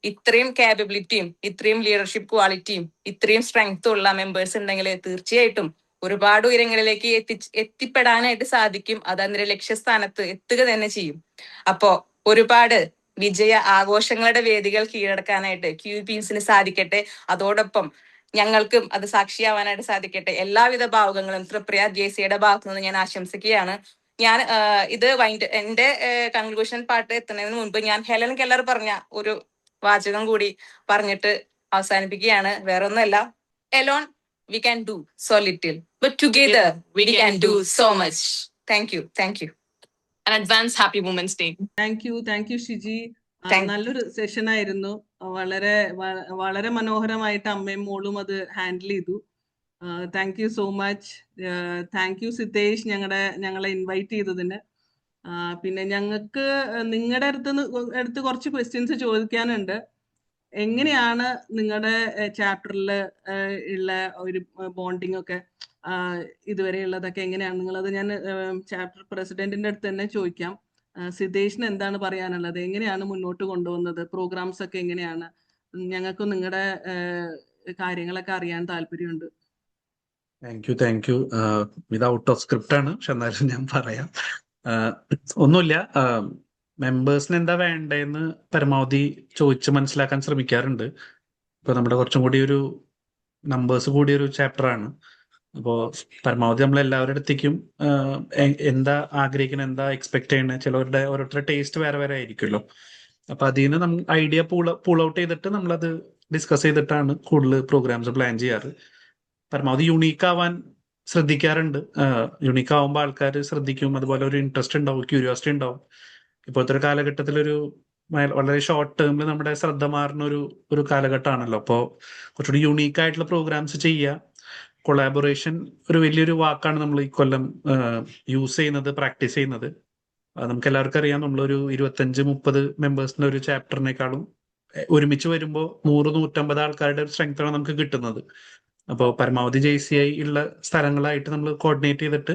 ഇത്രയും കാപ്പബിലിറ്റിയും ഇത്രയും ലീഡർഷിപ്പ് ക്വാളിറ്റിയും ഇത്രയും സ്ട്രെങ്ത്തും ഉള്ള മെമ്പേഴ്സ് ഉണ്ടെങ്കിൽ തീർച്ചയായിട്ടും ഒരുപാട് ഉയരങ്ങളിലേക്ക് എത്തിപ്പെടാനായിട്ട് സാധിക്കും. അത് അതിന്റെ ലക്ഷ്യസ്ഥാനത്ത് എത്തുക തന്നെ ചെയ്യും. അപ്പോ ഒരുപാട് വിജയ ആഘോഷങ്ങളുടെ വേദികൾ കീഴടക്കാനായിട്ട് ക്യൂപീൻസിന് സാധിക്കട്ടെ. അതോടൊപ്പം ഞങ്ങൾക്കും അത് സാക്ഷിയാവാനായിട്ട് സാധിക്കട്ടെ. എല്ലാവിധ ഭാവുകങ്ങളും ത്രിപ്രിയ JCയുടെ ഭാഗത്തു നിന്ന് ഞാൻ ആശംസിക്കുകയാണ്. ഞാൻ ഇത് എന്റെ കൺക്ലൂഷൻ പാർട്ട് എത്തുന്നതിന് മുൻപ് ഞാൻ ഹെലൻ കെല്ലർ പറഞ്ഞ ഒരു വാചകം കൂടി പറഞ്ഞിട്ട് അവസാനിപ്പിക്കുകയാണ്. വേറൊന്നുമല്ല, Elon we can do so little, but together we can do so much. Thank you. An advance happy Women's Day. Thank you Shiji. നല്ലൊരു സെഷൻ ആയിരുന്നു. വളരെ വളരെ മനോഹരമായിട്ട് അമ്മയും മോളും അത് ഹാൻഡിൽ ചെയ്തു. Thank you so much. Thank you Sithesh ഞങ്ങളെ ഇൻവൈറ്റ് ചെയ്തതിന്. പിന്നെ ഞങ്ങൾക്ക് നിങ്ങളുടെ അടുത്ത് കുറച്ച് ക്വസ്റ്റ്യൻസ് ചോദിക്കാനുണ്ട്. എങ്ങനെയാണ് നിങ്ങളുടെ ചാപ്റ്ററിൽ ഉള്ള ഒരു ബോണ്ടിങ് ഒക്കെ ഇതുവരെ ഉള്ളതൊക്കെ എങ്ങനെയാണ് നിങ്ങളത്? ഞാൻ ചാപ്റ്റർ പ്രസിഡന്റിന്റെ അടുത്ത് തന്നെ ചോദിക്കാം. സിതേഷിന് എന്താണ് പറയാനുള്ളത്? എങ്ങനെയാണ് മുന്നോട്ട് കൊണ്ടുപോകുന്നത്? പ്രോഗ്രാംസ് ഒക്കെ എങ്ങനെയാണ്? ഞങ്ങൾക്ക് നിങ്ങളുടെ കാര്യങ്ങളൊക്കെ അറിയാൻ താല്പര്യമുണ്ട്. Thank you. ഇത് ഔട്ട് ഓഫ് സ്ക്രിപ്റ്റ് ആണ്, പക്ഷെ എന്നാലും ഞാൻ പറയാം. ആഹ് ഒന്നുമില്ല, മെമ്പേഴ്സിന് എന്താ വേണ്ടതെന്ന് പരമാവധി ചോദിച്ച് മനസ്സിലാക്കാൻ ശ്രമിക്കാറുണ്ട്. ഇപ്പൊ നമ്മുടെ കുറച്ചും കൂടി ഒരു നമ്പേഴ്സ് കൂടിയ ഒരു ചാപ്റ്റർ ആണ്. അപ്പോൾ പരമാവധി നമ്മൾ എല്ലാവരുടെ അടുത്തേക്കും എന്താ ആഗ്രഹിക്കുന്നത്, എന്താ എക്സ്പെക്ട് ചെയ്യുന്നത്, ചിലവരുടെ ഓരോരുത്തരുടെ ടേസ്റ്റ് വേറെ വേറെ ആയിരിക്കുമല്ലോ. അപ്പൊ അതിൽ നിന്ന് നമ്മൾ ഐഡിയ പൂൾ ഔട്ട് ചെയ്തിട്ട് നമ്മളത് ഡിസ്കസ് ചെയ്തിട്ടാണ് കൂടുതൽ പ്രോഗ്രാംസ് പ്ലാൻ ചെയ്യാറ്. പരമാവധി യുണീക്ക് ആവാൻ ശ്രദ്ധിക്കാറുണ്ട്. യുണീക്ക് ആവുമ്പോൾ ആൾക്കാർ ശ്രദ്ധിക്കും, അതുപോലെ ഒരു ഇൻട്രസ്റ്റ് ഉണ്ടാവും, ക്യൂരിയോസിറ്റി ഉണ്ടാവും. ഇപ്പോഴത്തെ ഒരു കാലഘട്ടത്തിൽ വളരെ ഷോർട്ട് ടേമിൽ നമ്മുടെ ശ്രദ്ധ മാറുന്ന ഒരു കാലഘട്ടമാണല്ലോ. അപ്പോൾ കുറച്ചുകൂടി യുണീക്ക് ആയിട്ടുള്ള പ്രോഗ്രാംസ് ചെയ്യുക. കൊളാബറേഷൻ ഒരു വലിയൊരു വാക്കാണ് നമ്മൾ ഈ കൊല്ലം യൂസ് ചെയ്യുന്നത്, പ്രാക്ടീസ് ചെയ്യുന്നത്. നമുക്ക് എല്ലാവർക്കും അറിയാം, നമ്മളൊരു 25-30 മെമ്പേഴ്സിന്റെ ഒരു ചാപ്റ്ററിനേക്കാളും ഒരുമിച്ച് വരുമ്പോൾ 100-150 ആൾക്കാരുടെ ഒരു സ്ട്രെങ്ത് ആണ് നമുക്ക് കിട്ടുന്നത്. അപ്പോൾ പരമാവധി JCI ഉള്ള സ്ഥലങ്ങളായിട്ട് നമ്മൾ കോർഡിനേറ്റ് ചെയ്തിട്ട്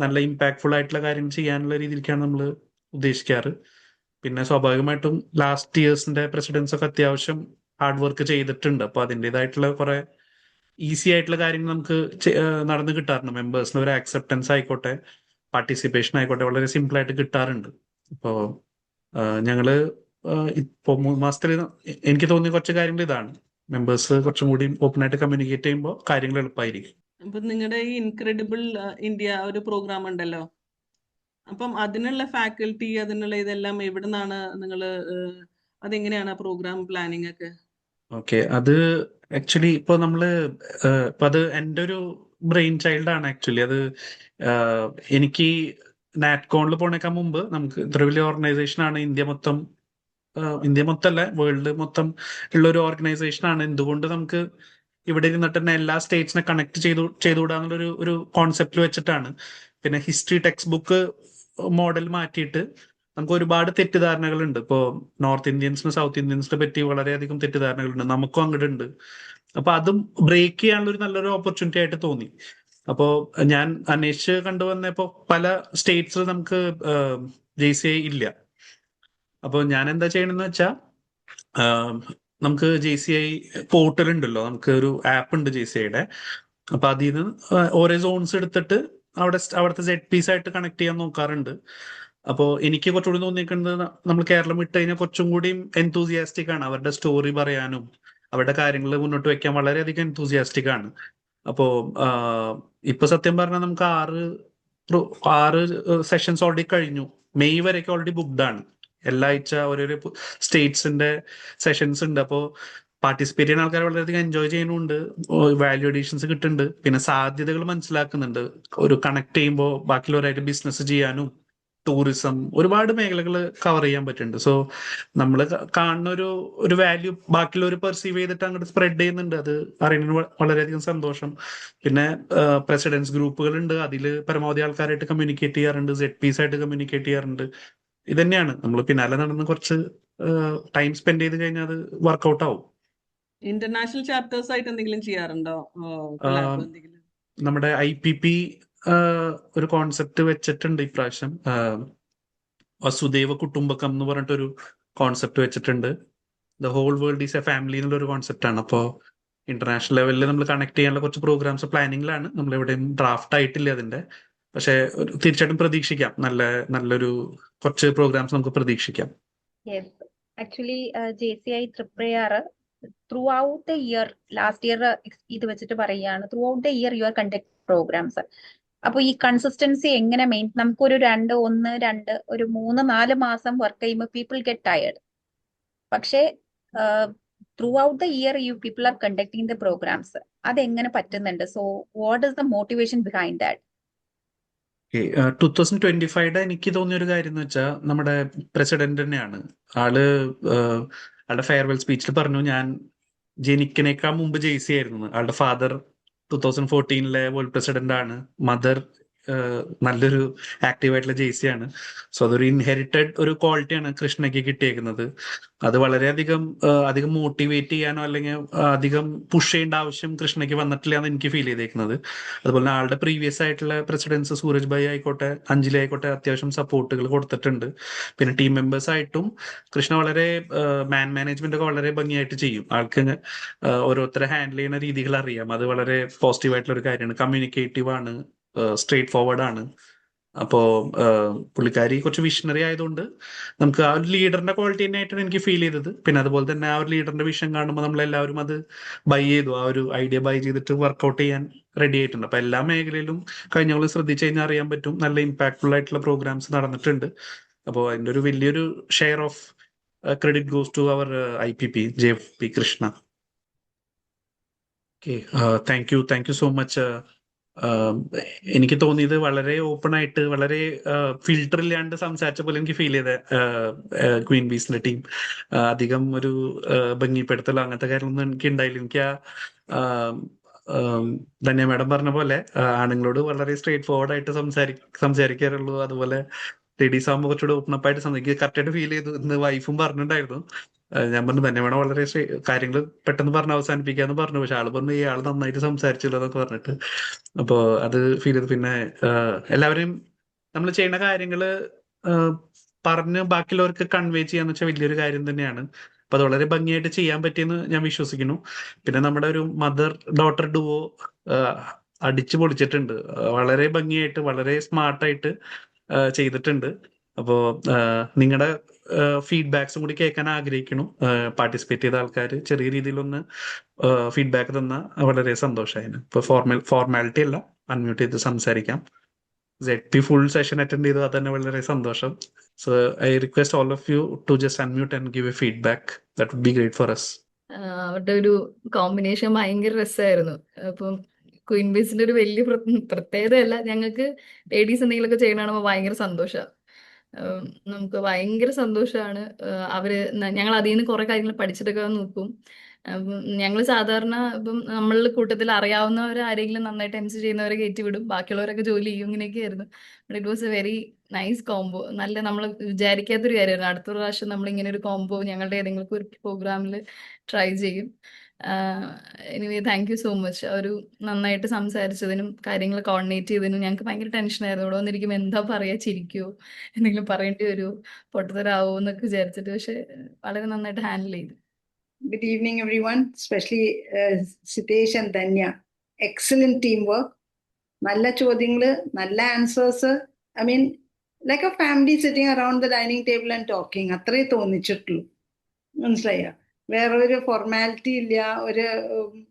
നല്ല ഇമ്പാക്ട്ഫുൾ ആയിട്ടുള്ള കാര്യങ്ങൾ ചെയ്യാനുള്ള രീതിയിലേക്കാണ് നമ്മൾ ഉദ്ദേശിക്കാറ്. പിന്നെ സ്വാഭാവികമായിട്ടും ലാസ്റ്റ് ഇയേഴ്സിന്റെ പ്രസിഡൻസ് ഒക്കെ അത്യാവശ്യം ഹാർഡ് വർക്ക് ചെയ്തിട്ടുണ്ട്. അപ്പോൾ അതിൻ്റെതായിട്ടുള്ള കുറെ ഈസി ആയിട്ടുള്ള കാര്യങ്ങൾ നമുക്ക് നടന്നു കിട്ടാറുണ്ട്. മെമ്പേഴ്സിന് ഒരു ആക്സെപ്റ്റൻസ് ആയിക്കോട്ടെ, പാർട്ടിസിപ്പേഷൻ ആയിക്കോട്ടെ, വളരെ സിമ്പിൾ ആയിട്ട് കിട്ടാറുണ്ട്. അപ്പോൾ ഞങ്ങള് ഇപ്പോൾ 3 മാസത്തിൽ എനിക്ക് തോന്നിയ കുറച്ച് കാര്യങ്ങൾ ഇതാണ്. മെമ്പേഴ്സ് കുറച്ചും കൂടി ഓപ്പൺ ആയിട്ട് കമ്മ്യൂണിക്കേറ്റ് ചെയ്യുമ്പോൾ കാര്യങ്ങൾ എളുപ്പമായിരിക്കും. അപ്പൊ നിങ്ങളുടെ ഈ ഇൻക്രെഡിബിൾ ഇന്ത്യ ഒരു പ്രോഗ്രാം ഉണ്ടല്ലോ, അപ്പം അതിനുള്ള ഫാക്കൽറ്റി, അതിനുള്ള ഇതെല്ലാം എവിടെ നിന്നാണ് നിങ്ങൾ, അതെങ്ങനെയാണ് പ്രോഗ്രാം പ്ലാനിങ് ഒക്കെ? ഓക്കെ, അത് ആക്ച്വലി ഇപ്പോൾ ഇപ്പൊ അത് എൻ്റെ ഒരു ബ്രെയിൻ ചൈൽഡ് ആണ് ആക്ച്വലി. അത് എനിക്ക് നാറ്റ്കോണിൽ പോണേക്കാൾ മുമ്പ് നമുക്ക് ഇത്ര വലിയ ഓർഗനൈസേഷൻ ആണ്, ഇന്ത്യ മൊത്തമല്ല വേൾഡ് മൊത്തം ഉള്ള ഒരു ഓർഗനൈസേഷൻ ആണ്. എന്തുകൊണ്ട് നമുക്ക് ഇവിടെ ഇരുന്നിട്ട് തന്നെ എല്ലാ സ്റ്റേറ്റ്സിനെ കണക്ട് ചെയ്തുകൂടാന്നുള്ളൊരു ഒരു കോൺസെപ്റ്റിൽ വെച്ചിട്ടാണ്. പിന്നെ ഹിസ്റ്ററി ടെക്സ്റ്റ് ബുക്ക് മോഡൽ മാറ്റിയിട്ട് നമുക്ക് ഒരുപാട് തെറ്റിദ്ധാരണകളുണ്ട്. ഇപ്പോൾ നോർത്ത് ഇന്ത്യൻസിന് സൗത്ത് ഇന്ത്യൻസിനെ പറ്റി വളരെയധികം തെറ്റിദ്ധാരണകളുണ്ട്, നമുക്കും അങ്ങോട്ട് ഉണ്ട്. അപ്പൊ അതും ബ്രേക്ക് ചെയ്യാനുള്ള ഒരു നല്ലൊരു ഓപ്പർച്യൂണിറ്റി ആയിട്ട് തോന്നി. അപ്പോ ഞാൻ അന്വേഷിച്ച് കണ്ടുവന്നപ്പോ പല സ്റ്റേറ്റ്സിൽ നമുക്ക് JCI ഇല്ല. അപ്പോൾ ഞാൻ എന്താ ചെയ്യണമെന്ന് വെച്ചാൽ, നമുക്ക് JCI പോർട്ടൽ ഉണ്ടല്ലോ, നമുക്ക് ഒരു ആപ്പ് ഉണ്ട് JCIയുടെ. അപ്പൊ അതിൽ നിന്ന് ഓരോ സോൺസ് എടുത്തിട്ട് അവിടുത്തെ ZPs ആയിട്ട് കണക്ട് ചെയ്യാൻ നോക്കാറുണ്ട്. അപ്പോൾ എനിക്ക് കുറച്ചുകൂടി തോന്നിയിരിക്കുന്നത്, നമ്മൾ കേരളം വിട്ട് കഴിഞ്ഞാൽ കുറച്ചും കൂടി എൻതൂസിയാസ്റ്റിക് ആണ്, അവരുടെ സ്റ്റോറി പറയാനും അവരുടെ കാര്യങ്ങൾ മുന്നോട്ട് വെക്കാൻ വളരെയധികം എൻതൂസിയാസ്റ്റിക് ആണ്. അപ്പോ ഇപ്പൊ സത്യം പറഞ്ഞാൽ നമുക്ക് 6 സെഷൻസ് ഓൾറെഡി കഴിഞ്ഞു. മെയ് വരെയൊക്കെ ഓൾറെഡി ബുക്ക്ഡ് ആണ്. എല്ലാ ആഴ്ച ഓരോരോ സ്റ്റേറ്റ്സിന്റെ സെഷൻസ് ഉണ്ട്. അപ്പോൾ പാർട്ടിസിപ്പേറ്റ് ചെയ്യുന്ന ആൾക്കാർ വളരെയധികം എൻജോയ് ചെയ്യുന്നുണ്ട്, വാല്യൂ അഡീഷൻസ് കിട്ടുന്നുണ്ട്, പിന്നെ സാധ്യതകൾ മനസ്സിലാക്കുന്നുണ്ട്. ഒരു കണക്ട് ചെയ്യുമ്പോൾ ബാക്കിയുള്ളവരായിട്ട് ബിസിനസ് ചെയ്യാനും ടൂറിസം ഒരുപാട് മേഖലകൾ കവർ ചെയ്യാൻ പറ്റുന്നുണ്ട്. സോ നമ്മൾ കാണുന്ന ഒരു വാല്യൂ ബാക്കിയുള്ളവർ പെർസീവ് ചെയ്തിട്ട് അങ്ങോട്ട് സ്പ്രെഡ് ചെയ്യുന്നുണ്ട്. അത് അറിയുന്നതിന് വളരെയധികം സന്തോഷം. പിന്നെ പ്രസിഡൻസ് ഗ്രൂപ്പുകളുണ്ട്, അതിൽ പരമാവധി ആൾക്കാരായിട്ട് കമ്മ്യൂണിക്കേറ്റ് ചെയ്യാറുണ്ട്, ZPs ആയിട്ട് കമ്മ്യൂണിക്കേറ്റ് ചെയ്യാറുണ്ട്. ഇതന്നെയാണ് നമ്മൾ പിന്നാലെ നടന്ന് കുറച്ച് ടൈം സ്പെൻഡ് ചെയ്ത് കഴിഞ്ഞാൽ അത് വർക്ക്ഔട്ട് ആവും. ഇന്റർനാഷണൽ ചാപ്റ്റേഴ്സ് ആയിട്ട് എന്തെങ്കിലും ചെയ്യാറുണ്ടോ? collab എന്തെങ്കിലും? നമ്മുടെ IPP ഒരു കോൺസെപ്റ്റ് വെച്ചിട്ടുണ്ട് ഇപ്രാവശ്യം. വസുദേവ കുടുംബകം എന്ന് പറഞ്ഞിട്ടൊരു കോൺസെപ്റ്റ് വെച്ചിട്ടുണ്ട്. The whole world is a family എന്നുള്ള ഒരു കോൺസെപ്റ്റ് ആണ്. അപ്പോൾ ഇന്റർനാഷണൽ ലെവലിൽ നമ്മൾ കണക്ട് ചെയ്യാനുള്ള കുറച്ച് പ്രോഗ്രാംസ് പ്ലാനിങ്ങിലാണ്. നമ്മൾ എവിടെയും ഡ്രാഫ്റ്റ് ആയിട്ടില്ല അതിന്റെ, പക്ഷെ തീർച്ചയായിട്ടും പ്രതീക്ഷിക്കാം, നല്ലൊരു കുറച്ച് പ്രോഗ്രാംസ് നമുക്ക് പ്രതീക്ഷിക്കാം. Yes, actually JCI Triprayar throughout the year, last year ഇത് വെച്ചിട്ട് പറയുകയാണ്, throughout the year you are conduct programmes. അപ്പൊ ഈ കൺസിസ്റ്റൻസി എങ്ങനെ നമുക്കൊരു 2 ഒരു 3-4 മാസം വർക്ക് ചെയ്യുമ്പോൾ പീപ്പിൾ ഗെറ്റ് ടയർഡ്. പക്ഷേ throughout the year people are conducting the programmes. അതെങ്ങനെ പറ്റുന്നുണ്ട്? So what is the motivation behind that? 2025 എനിക്ക് തോന്നിയ ഒരു കാര്യം എന്ന് വെച്ചാൽ, നമ്മുടെ പ്രസിഡന്റ് തന്നെയാണ്. ആളുടെ ഫെയർവെൽ സ്പീച്ചിൽ പറഞ്ഞു, ഞാൻ ജനിക്കണേക്കാൾ മുമ്പ് JCI ആയിരുന്നു. ആളുടെ ഫാദർ 2014 വേൾഡ് പ്രസിഡന്റ് ആണ്, മദർ നല്ലൊരു ആക്റ്റീവായിട്ടുള്ള ജേഴ്സിയാണ്. സോ അതൊരു ഇൻഹെറിറ്റഡ് ഒരു ക്വാളിറ്റിയാണ് കൃഷ്ണയ്ക്ക് കിട്ടിയേക്കുന്നത്. അത് വളരെയധികം അധികം മോട്ടിവേറ്റ് ചെയ്യാനോ അല്ലെങ്കിൽ അധികം പുഷ് ചെയ്യേണ്ട ആവശ്യം കൃഷ്ണയ്ക്ക് വന്നിട്ടില്ല എന്ന് എനിക്ക് ഫീൽ ചെയ്തേക്കുന്നത്. അതുപോലെ തന്നെ ആളുടെ പ്രീവിയസ് ആയിട്ടുള്ള പ്രസിഡൻസ് സൂരജ് ഭായ് ആയിക്കോട്ടെ, അഞ്ജലി ആയിക്കോട്ടെ അത്യാവശ്യം സപ്പോർട്ടുകൾ കൊടുത്തിട്ടുണ്ട്. പിന്നെ ടീം മെമ്പേഴ്സ് ആയിട്ടും കൃഷ്ണ വളരെ മാനേജ്മെന്റ് ഒക്കെ വളരെ ഭംഗിയായിട്ട് ചെയ്യും. ആൾക്ക് ഓരോരുത്തരെ ഹാൻഡിൽ ചെയ്യുന്ന രീതികൾ അറിയാം. അത് വളരെ പോസിറ്റീവ് ആയിട്ടുള്ള ഒരു കാര്യമാണ്. കമ്മ്യൂണിക്കേറ്റീവ് ആണ്, സ്ട്രേറ്റ് ഫോർവേഡ് ആണ്. അപ്പോ പുള്ളിക്കാരി കുറച്ച് വിഷണറി ആയതുകൊണ്ട് നമുക്ക് ആ ഒരു ലീഡറിന്റെ ക്വാളിറ്റി തന്നെ ആയിട്ടാണ് എനിക്ക് ഫീൽ ചെയ്തത്. പിന്നെ അതുപോലെ തന്നെ ആ ഒരു ലീഡറിന്റെ വിഷൻ കാണുമ്പോൾ നമ്മളെല്ലാവരും അത് ബൈ ചെയ്തു. ആ ഒരു ഐഡിയ ബൈ ചെയ്തിട്ട് വർക്ക്ഔട്ട് ചെയ്യാൻ റെഡി ആയിട്ടുണ്ട്. അപ്പൊ എല്ലാ മേഖലയിലും കഴിഞ്ഞ നമ്മൾ ശ്രദ്ധിച്ചു കഴിഞ്ഞാൽ അറിയാൻ പറ്റും, നല്ല ഇമ്പാക്ട്ഫുൾ ആയിട്ടുള്ള പ്രോഗ്രാംസ് നടന്നിട്ടുണ്ട്. അപ്പോൾ അതിന്റെ ഒരു വലിയൊരു share of credit goes to our IPP JP Krishna. Okay, thank you so much. എനിക്ക് തോന്നിയത് വളരെ ഓപ്പൺ ആയിട്ട് വളരെ ഫിൽട്ടർ ഇല്ലാണ്ട് സംസാരിച്ച പോലെ എനിക്ക് ഫീൽ ചെയ്ത ക്വീൻ ബീസിന്റെ ടീം. അധികം ഒരു ഭംഗിപ്പെടുത്തലോ അങ്ങനത്തെ കാര്യങ്ങളൊന്നും എനിക്ക് ഉണ്ടായില്ല. എനിക്ക് ധന്യ മാഡം പറഞ്ഞ പോലെ ആണുങ്ങളോട് വളരെ സ്ട്രേറ്റ് ഫോർവേഡ് ആയിട്ട് സംസാരിക്കാറുള്ളൂ. അതുപോലെ ലേഡീസ് ആകുമ്പോൾ കുറച്ചുകൂടെ ഓപ്പൺ അപ്പ് ആയിട്ട് എനിക്ക് കറക്റ്റായിട്ട് ഫീൽ ചെയ്തു. ഇന്ന് വൈഫും പറഞ്ഞിട്ടുണ്ടായിരുന്നു. ഞാൻ പറഞ്ഞു തന്നെ വേണം വളരെ കാര്യങ്ങൾ പെട്ടെന്ന് പറഞ്ഞ് അവസാനിപ്പിക്കാന്ന് പറഞ്ഞു. പക്ഷെ ആള് പറഞ്ഞു ഈ ആള് നന്നായിട്ട് സംസാരിച്ചല്ലോ എന്നൊക്കെ പറഞ്ഞിട്ട്. അപ്പോ അത് ഫീൽ ചെയ്തു. പിന്നെ എല്ലാവരെയും നമ്മൾ ചെയ്യുന്ന കാര്യങ്ങള് പറഞ്ഞ് ബാക്കിയുള്ളവർക്ക് കൺവേ ചെയ്യാന്ന് വെച്ചാൽ വലിയൊരു കാര്യം തന്നെയാണ്. അപ്പൊ അത് വളരെ ഭംഗിയായിട്ട് ചെയ്യാൻ പറ്റിയെന്ന് ഞാൻ വിശ്വസിക്കുന്നു. പിന്നെ നമ്മുടെ ഒരു മദർ ഡോട്ടർ ഡുവോ അടിച്ചു പൊളിച്ചിട്ടുണ്ട്. വളരെ ഭംഗിയായിട്ട് വളരെ സ്മാർട്ടായിട്ട് ചെയ്തിട്ടുണ്ട്. അപ്പോ നിങ്ങളുടെ ഫീഡ്ബാക്സും കൂടി കേൾക്കാൻ ആഗ്രഹിക്കുന്നു. പാർട്ടിസിപ്പേറ്റ് ചെയ്ത ആൾക്കാർ ചെറിയ രീതിയിലൊന്ന് ഫീഡ്ബാക്ക് തന്ന വളരെ സന്തോഷമായിരുന്നു. ഇപ്പൊ ഫോർമാലിറ്റി അല്ല, അൺമ്യൂട്ട് ചെയ്ത് സംസാരിക്കാം. ZP ഫുൾ സെഷൻ അറ്റൻഡ് ചെയ്തു, അത് തന്നെ വളരെ സന്തോഷം. So I request all of you to just unmute and give a feedback. That would be great for us. അവരുടെ ഒരു കോമ്പിനേഷൻ ഭയങ്കര രസമായിരുന്നു. അപ്പം ക്വീൻ ബേസിന്റെ ഒരു വലിയ പ്രത്യേകതയല്ല, ഞങ്ങൾക്ക് ലേഡീസ് എന്തെങ്കിലുമൊക്കെ ചെയ്യണ കാണുമ്പോൾ ഭയങ്കര സന്തോഷമാണ്. നമുക്ക് ഭയങ്കര സന്തോഷമാണ്. ഞങ്ങൾ അതിൽ നിന്ന് കുറെ കാര്യങ്ങൾ പഠിച്ചെടുക്കാൻ നോക്കും. ഞങ്ങൾ സാധാരണ ഇപ്പം നമ്മളുടെ കൂട്ടത്തിൽ അറിയാവുന്നവർ ആരെങ്കിലും നന്നായിട്ട് MC ചെയ്യുന്നവരെ കയറ്റി വിടും, ബാക്കിയുള്ളവരൊക്കെ ജോലി ചെയ്യും. ഇങ്ങനെയൊക്കെ ആയിരുന്നു. It was A very nice combo. നല്ല നമ്മൾ വിചാരിക്കാത്തൊരു കാര്യമായിരുന്നു. അടുത്ത പ്രാവശ്യം നമ്മൾ ഇങ്ങനെ ഒരു കോംബോ ഞങ്ങളുടെ ഏതെങ്കിലും ഒരു പ്രോഗ്രാമിൽ ട്രൈ ചെയ്യും. Anyway thank you so much. ഒരു നന്നായിട്ട് സംസാരിച്ചതിനും കാര്യങ്ങൾ കോർഡിനേറ്റ് ചെയ്തതിനും. ഞങ്ങൾക്ക് ഭയങ്കര ടെൻഷനായിരുന്നു ഇവിടെ വന്നിരിക്കുമ്പോൾ എന്താ പറയാ, ചിരിക്കുവോ, എന്തെങ്കിലും പറയേണ്ടി വരുമോ, പൊട്ടത്തരാവോ എന്നൊക്കെ വിചാരിച്ചിട്ട്. പക്ഷെ വളരെ നന്നായിട്ട് ഹാൻഡിൽ ചെയ്തു. Good evening, everyone, especially Sitesh and Dhanya. Excellent teamwork. Nalla ചോദ്യങ്ങള്, നല്ല answers. I mean, like a family sitting around the dining table and talking. അത്രേ തോന്നിച്ചിട്ടുള്ളൂ. മനസ്സിലായ? വേറെ ഒരു ഫോർമാലിറ്റി ഇല്ല, ഒരു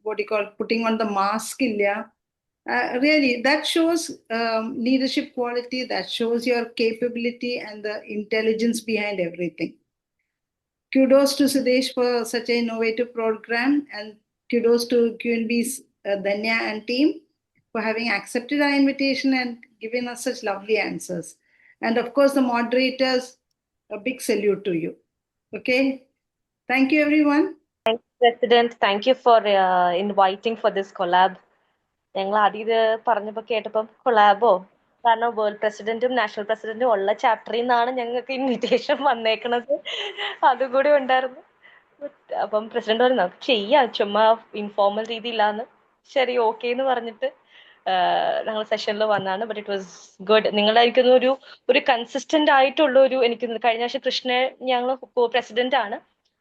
what you call putting on the mask ഇല്ല. Really, that shows leadership quality, that shows your capability and the intelligence behind everything. Kudos to Sitesh for such an innovative program, and kudos to QNB's Dhanya and team for having accepted our invitation and given us such lovely answers. And of course, the moderators, a big salute to you. Okay? Thank you, everyone. Thank you, President. Thank you for inviting for this collab. ഞങ്ങൾ ആദ്യം ഇത് പറഞ്ഞപ്പോൾ കേട്ടപ്പം കൊളാബോ, കാരണം world പ്രസിഡന്റും national പ്രസിഡന്റും ഉള്ള ചാപ്റ്ററിൽ നിന്നാണ് ഞങ്ങൾക്ക് ഇൻവിറ്റേഷൻ വന്നേക്കണത്. അതുകൂടി ഉണ്ടായിരുന്നു. അപ്പം പ്രസിഡന്റ് പറഞ്ഞു നമുക്ക് ചെയ്യാം, ചുമ്മാ ഇൻഫോർമൽ രീതിയിലാന്ന്. ശരി, ഓക്കെ എന്ന് പറഞ്ഞിട്ട് ഞങ്ങൾ സെഷനിൽ വന്നാണ്. But it was good. നിങ്ങളായിരിക്കുന്ന ഒരു കൺസിസ്റ്റന്റ് ആയിട്ടുള്ള എനിക്ക് കഴിഞ്ഞ വർഷം കൃഷ്ണ ഞങ്ങൾ പ്രസിഡന്റ് ആണ്.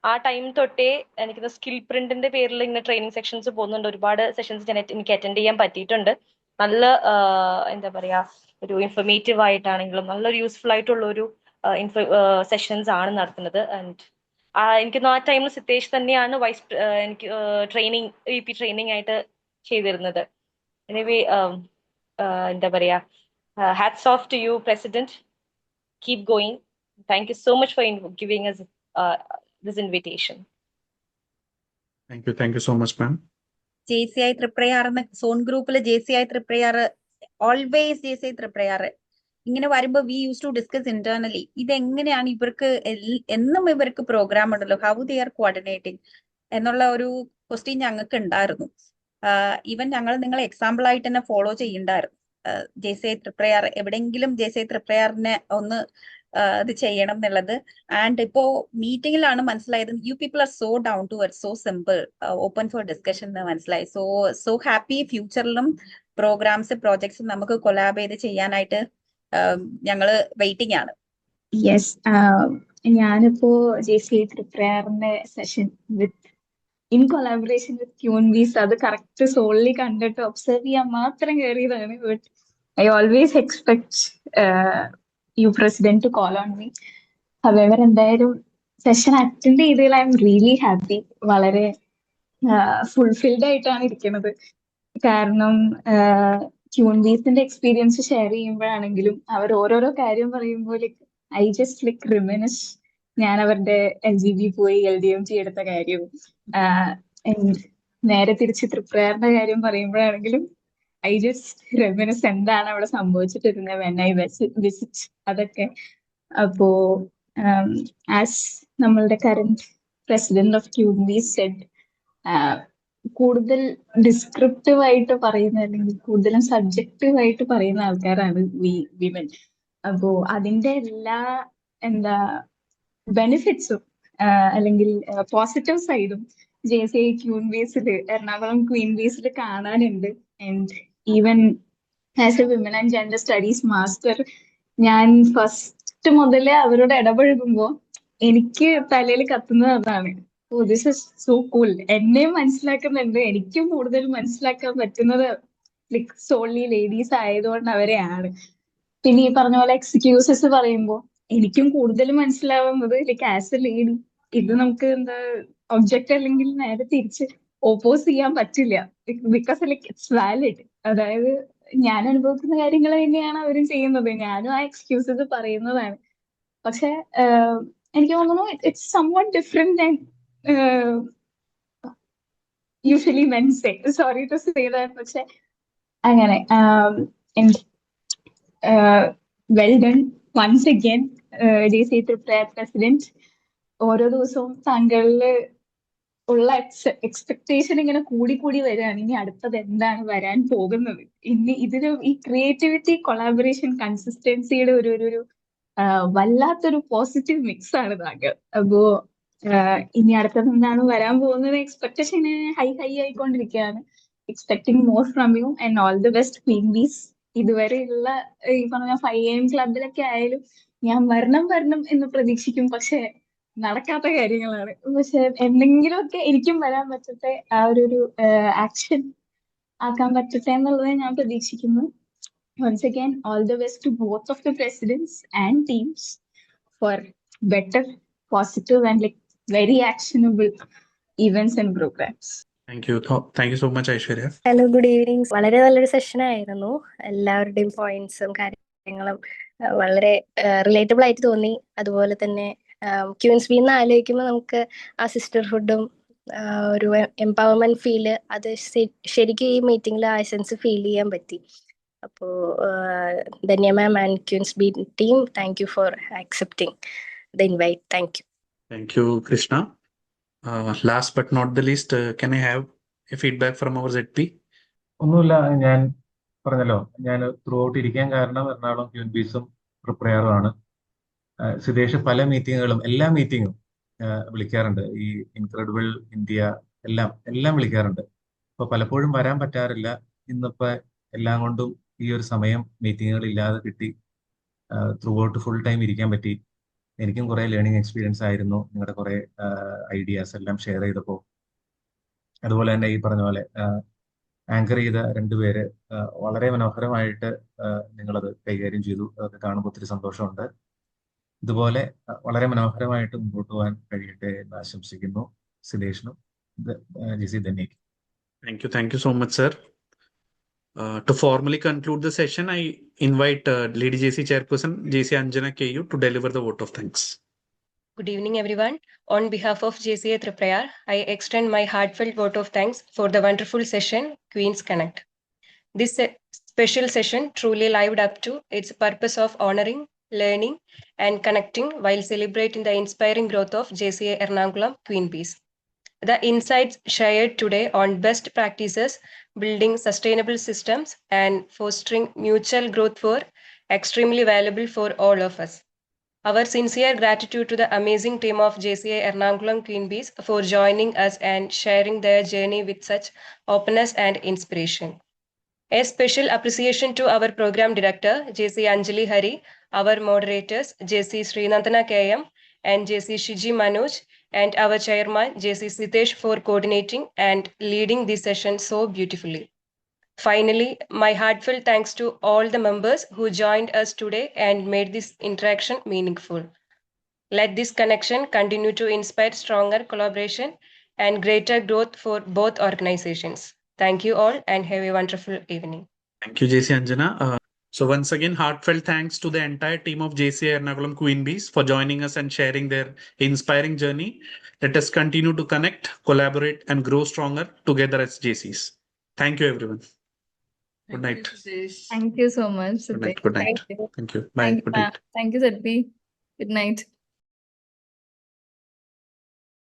ആ ടൈം തൊട്ടേ എനിക്ക് സ്കിൽ പ്രിന്റിന്റെ പേരിൽ ഇങ്ങനെ ട്രെയിനിങ് സെക്ഷൻസ് പോകുന്നുണ്ട്. ഒരുപാട് സെഷൻസ് എനിക്ക് അറ്റൻഡ് ചെയ്യാൻ പറ്റിയിട്ടുണ്ട്. നല്ല എന്താ പറയാ, ഒരു ഇൻഫർമേറ്റീവ് ആയിട്ടാണെങ്കിലും നല്ലൊരു യൂസ്ഫുൾ ആയിട്ടുള്ള ഒരു സെഷൻസ് ആണ് നടത്തുന്നത്. ആൻഡ് എനിക്ക് ആ ടൈമിൽ സിതേഷ് തന്നെയാണ് എനിക്ക് ട്രെയിനിങ് VP ട്രെയിനിങ് ആയിട്ട് ചെയ്തിരുന്നത്. എനിവേ എന്താ പറയാ, hats off to you president. Keep going. Thank you so much for giving us this invitation. Thank you so much, ma'am. JCI Triprayar എന്ന സോൺ ഗ്രൂപ്പില് JCI Triprayar, always JCI Triprayar ഇങ്ങനെ വരുമ്പോ we use to discuss internally ഇതെങ്ങനെയാണ് ഇവർക്ക് എന്നും ഇവർക്ക് programme ഉണ്ടല്ലോ, how they are coordinating എന്നുള്ള ഒരു ക്വസ്റ്റ്യൻ ഞങ്ങൾക്ക് ഉണ്ടായിരുന്നു. ഈവൻ ഞങ്ങൾ നിങ്ങളെ എക്സാമ്പിൾ ആയിട്ട് തന്നെ ഫോളോ ചെയ്യണ്ടായിരുന്നു. JCI Tripprayar എവിടെയെങ്കിലും JCI Tripprayarനെ ഒന്ന് ഇത് ചെയ്യണം എന്നുള്ളത്. ആൻഡ് ഇപ്പോ മീറ്റിംഗിലാണ് മനസ്സിലായത് you people are so down to earth, so simple, open for discussion എന്ന് മനസ്സിലായി. So happy. ഫ്യൂച്ചറിലും പ്രോഗ്രാംസ് പ്രോജക്ട്സ് നമുക്ക് കൊലാബ് ചെയ്ത് ചെയ്യാനായിട്ട് ഞങ്ങള് വെയിറ്റിംഗ് ആണ്. യെസ്, ഞാനിപ്പോ JCI Tripprayarന്റെ session in collaboration with queen bees അത് കറക്റ്റ് സോൾലി കണ്ടിട്ട് ഒബ്സർവ് ചെയ്യാൻ മാത്രം കയറിയതാണ്. But I always expect you president to call on me. However എന്തായാലും സെഷൻ അറ്റൻഡ് ചെയ്തതിൽ ഐ എം റിയലി ഹാപ്പി. വളരെ ഫുൾഫിൽഡ് ആയിട്ടാണ് ഇരിക്കുന്നത്. കാരണം ക്യൂൻബീസിന്റെ എക്സ്പീരിയൻസ് ഷെയർ ചെയ്യുമ്പോഴാണെങ്കിലും അവർ ഓരോരോ കാര്യം പറയുമ്പോൾ ഐ ജസ്റ്റ് ലൈക്ക് റിമിനിസ്. ഞാൻ അവരുടെ LGB പോയി LDMG എടുത്ത കാര്യവും നേരെ തിരിച്ച് Tripprayarന്റെ കാര്യം പറയുമ്പോഴാണെങ്കിലും ഐ ജസ്റ്റ് റെമിനിസ് എന്താണ് അവിടെ സംഭവിച്ചിട്ടിരുന്നത് വെൻ ഐ വിസിറ്റ് അതൊക്കെ. അപ്പോ ആസ് നമ്മളുടെ കറന്റ് പ്രസിഡന്റ് ഓഫ് ക്യൂൻബീസ് സെഡ്, കൂടുതൽ ഡിസ്ക്രിപ്റ്റീവ് ആയിട്ട് പറയുന്ന അല്ലെങ്കിൽ കൂടുതലും സബ്ജക്റ്റീവ് ആയിട്ട് പറയുന്ന ആൾക്കാരാണ് വിമൻ. അപ്പോ അതിന്റെ എല്ലാ ബെനിഫിറ്റ്സും അല്ലെങ്കിൽ പോസിറ്റീവ് സൈഡും JCI ക്യൂൻബീസിൽ, എറണാകുളം ക്വീൻബീസിൽ കാണാനുണ്ട്. And even as A women and gender studies master ഞാൻ ഫസ്റ്റ് മുതലേ അവരോട് ഇടപഴകുമ്പോ എനിക്ക് തലയിൽ കത്തുന്നത് അതാണ്. ഓ, ദിസ് ഇസ് സോ കൂൾ. എന്നെയും മനസ്സിലാക്കുന്നുണ്ട്, എനിക്കും കൂടുതൽ മനസ്സിലാക്കാൻ പറ്റുന്നത് ലൈക് സോൺലി ലേഡീസ് ആയതുകൊണ്ട് അവരെയാണ്. പിന്നെ ഈ പറഞ്ഞ പോലെ എക്സ്ക്യൂസസ് പറയുമ്പോ എനിക്കും കൂടുതൽ മനസ്സിലാവുന്നത് ലൈക്ക് ആസ് എ ലേഡി ഇത് നമുക്ക് ഒബ്ജക്റ്റ് അല്ലെങ്കിൽ നേരെ തിരിച്ച് ഓപ്പോസ് ചെയ്യാൻ പറ്റില്ല. Because like it's valid. അതായത് ഞാൻ അനുഭവിക്കുന്ന കാര്യങ്ങൾ തന്നെയാണ് അവരും ചെയ്യുന്നത്, ഞാനും ആ എക്സ്ക്യൂസസ് പറയുന്നതാണ്. പക്ഷെ എനിക്ക് തോന്നുന്നു it's somewhat different than usually men say. Sorry to say that. പക്ഷെ അങ്ങനെ well done once again JCI Tripprayar president. ഓരോ ദിവസവും താങ്കളില് ഉള്ള എക്സ്പെക്ടേഷൻ ഇങ്ങനെ കൂടി വരികയാണ്. ഇനി അടുത്തത് എന്താണ് വരാൻ പോകുന്നത്. ഇനി ഇതിന് ഈ ക്രിയേറ്റിവിറ്റി, കൊളാബറേഷൻ, കൺസിസ്റ്റൻസിയുടെ ഒരു വല്ലാത്തൊരു പോസിറ്റീവ് മിക്സ് ആണ് താങ്കൾ. അപ്പോ ഇനി അടുത്തത് എന്താണ് വരാൻ പോകുന്നത് എക്സ്പെക്ടേഷൻ ഹൈ ആയിക്കൊണ്ടിരിക്കുകയാണ്. Expecting more from you and all the best queen bees. ഇതുവരെയുള്ള ഈ പറഞ്ഞ 5 AM ക്ലബിലൊക്കെ ആയാലും ഞാൻ വരണം എന്ന് പ്രതീക്ഷിക്കും, പക്ഷെ നടക്കാത്ത കാര്യങ്ങളാണ്. പക്ഷെ എന്തെങ്കിലുമൊക്കെ എനിക്കും വരാൻ പറ്റട്ടെ, ആ ഒരു ആക്ഷൻ ആക്കാൻ പറ്റട്ടെ എന്നുള്ളത് ഞാൻ പ്രതീക്ഷിക്കുന്നു. Once again, all the best to both of the presidents and teams for better, positive and like very actionable events and programs. Thank you. Thank you so much, Aishwarya. Hello, good evening. വളരെ നല്ലൊരു session ആയിരുന്നു. എല്ലാവരുടെയും പോയിന്റ്സും കാര്യങ്ങളും വളരെ relatable ആയിട്ട് തോന്നി. അതുപോലെ തന്നെ ക്യൂൻസ്ബീന്ന് ആലോചിക്കുമ്പോൾ നമുക്ക് ആ സിസ്റ്റർഹുഡും ഒരു എംപവർമെന്റ് ഫീല് അത് ശരിക്കും ഈ മീറ്റിംഗിൽ ആ എസൻസ് ഫീൽ ചെയ്യാൻ പറ്റി. അപ്പോ Dhanya ma'am and queen bees team, thank you for accepting the invite. Thank you. Thank you, Krishna. Last but not the least, can I have a feedback from our ZP? ഒന്നുമില്ല, ഞാൻ പറഞ്ഞല്ലോ, ഞാൻ ത്രൂ ഔട്ട് ഇരിക്കാൻ കാരണം Ernakulam ക്യൂൻബീസും Tripprayar ആണ്. സിതേഷ് പല മീറ്റിങ്ങുകളും, എല്ലാ മീറ്റിങ്ങും വിളിക്കാറുണ്ട്. ഈ ഇൻക്രെഡിബിൾ ഇന്ത്യ എല്ലാം വിളിക്കാറുണ്ട്. അപ്പൊ പലപ്പോഴും വരാൻ പറ്റാറില്ല. ഇന്നിപ്പോ എല്ലാം കൊണ്ടും ഈ ഒരു സമയം മീറ്റിങ്ങുകൾ ഇല്ലാതെ കിട്ടി. ത്രൂ ഔട്ട് ഫുൾ ടൈം ഇരിക്കാൻ പറ്റി. എനിക്കും കുറെ ലേണിംഗ് എക്സ്പീരിയൻസ് ആയിരുന്നു നിങ്ങളുടെ കുറെ ഐഡിയാസ് എല്ലാം ഷെയർ ചെയ്തപ്പോൾ. അതുപോലെ തന്നെ ഈ പറഞ്ഞ പോലെ ആങ്കർ ചെയ്ത രണ്ടുപേര് വളരെ മനോഹരമായിട്ട് നിങ്ങളത് കൈകാര്യം ചെയ്തു. അതൊക്കെ കാണുമ്പോൾ ഒത്തിരി സന്തോഷമുണ്ട്. ഇതുപോലെ വളരെ മനോഹരമായിട്ട് മുമ്പോട്ട് പോകാൻ കഴിയട്ടെ എന്ന് ആശംസിക്കുന്നു. സിതേഷിനും JC ധന്യയ്ക്കും. Thank you so much, sir. To formally conclude the session, I invite Lady JC Chairperson JC Anjana KU to deliver the vote of thanks. Good evening, everyone. On behalf of JCI Tripprayar, I extend my heartfelt vote of thanks for the wonderful session, Queens Connect. This special session truly lived up to its purpose of honoring, learning, and connecting while celebrating the inspiring growth of JCI Ernakulam Queen Bees. The insights shared today on best practices, building sustainable systems, and fostering mutual growth were extremely valuable for all of us. Our sincere gratitude to the amazing team of JCA Ernakulam Queen Bees for joining us and sharing their journey with such openness and inspiration. A special appreciation to our program director, JC Anjali Hari, our moderators, JC Srinandana KM and JC Shiji Manoj, and our chairman, JC Sitesh, for coordinating and leading this session so beautifully. Finally, my heartfelt thanks to all the members who joined us today and made this interaction meaningful. Let this connection continue to inspire stronger collaboration and greater growth for both organizations. Thank you all and have a wonderful evening. Thank you, JC Anjana. So once again, heartfelt thanks to the entire team of JCA Ernakulam Queen Bees for joining us and sharing their inspiring journey. Let us continue to connect, collaborate, and grow stronger together as JCs. Thank you, everyone. Good night. Thank you so much. Good night. Sitesh. Good night. Thank you. Thank you. Bye. Good night. Thank you, Sadhvi. Good night.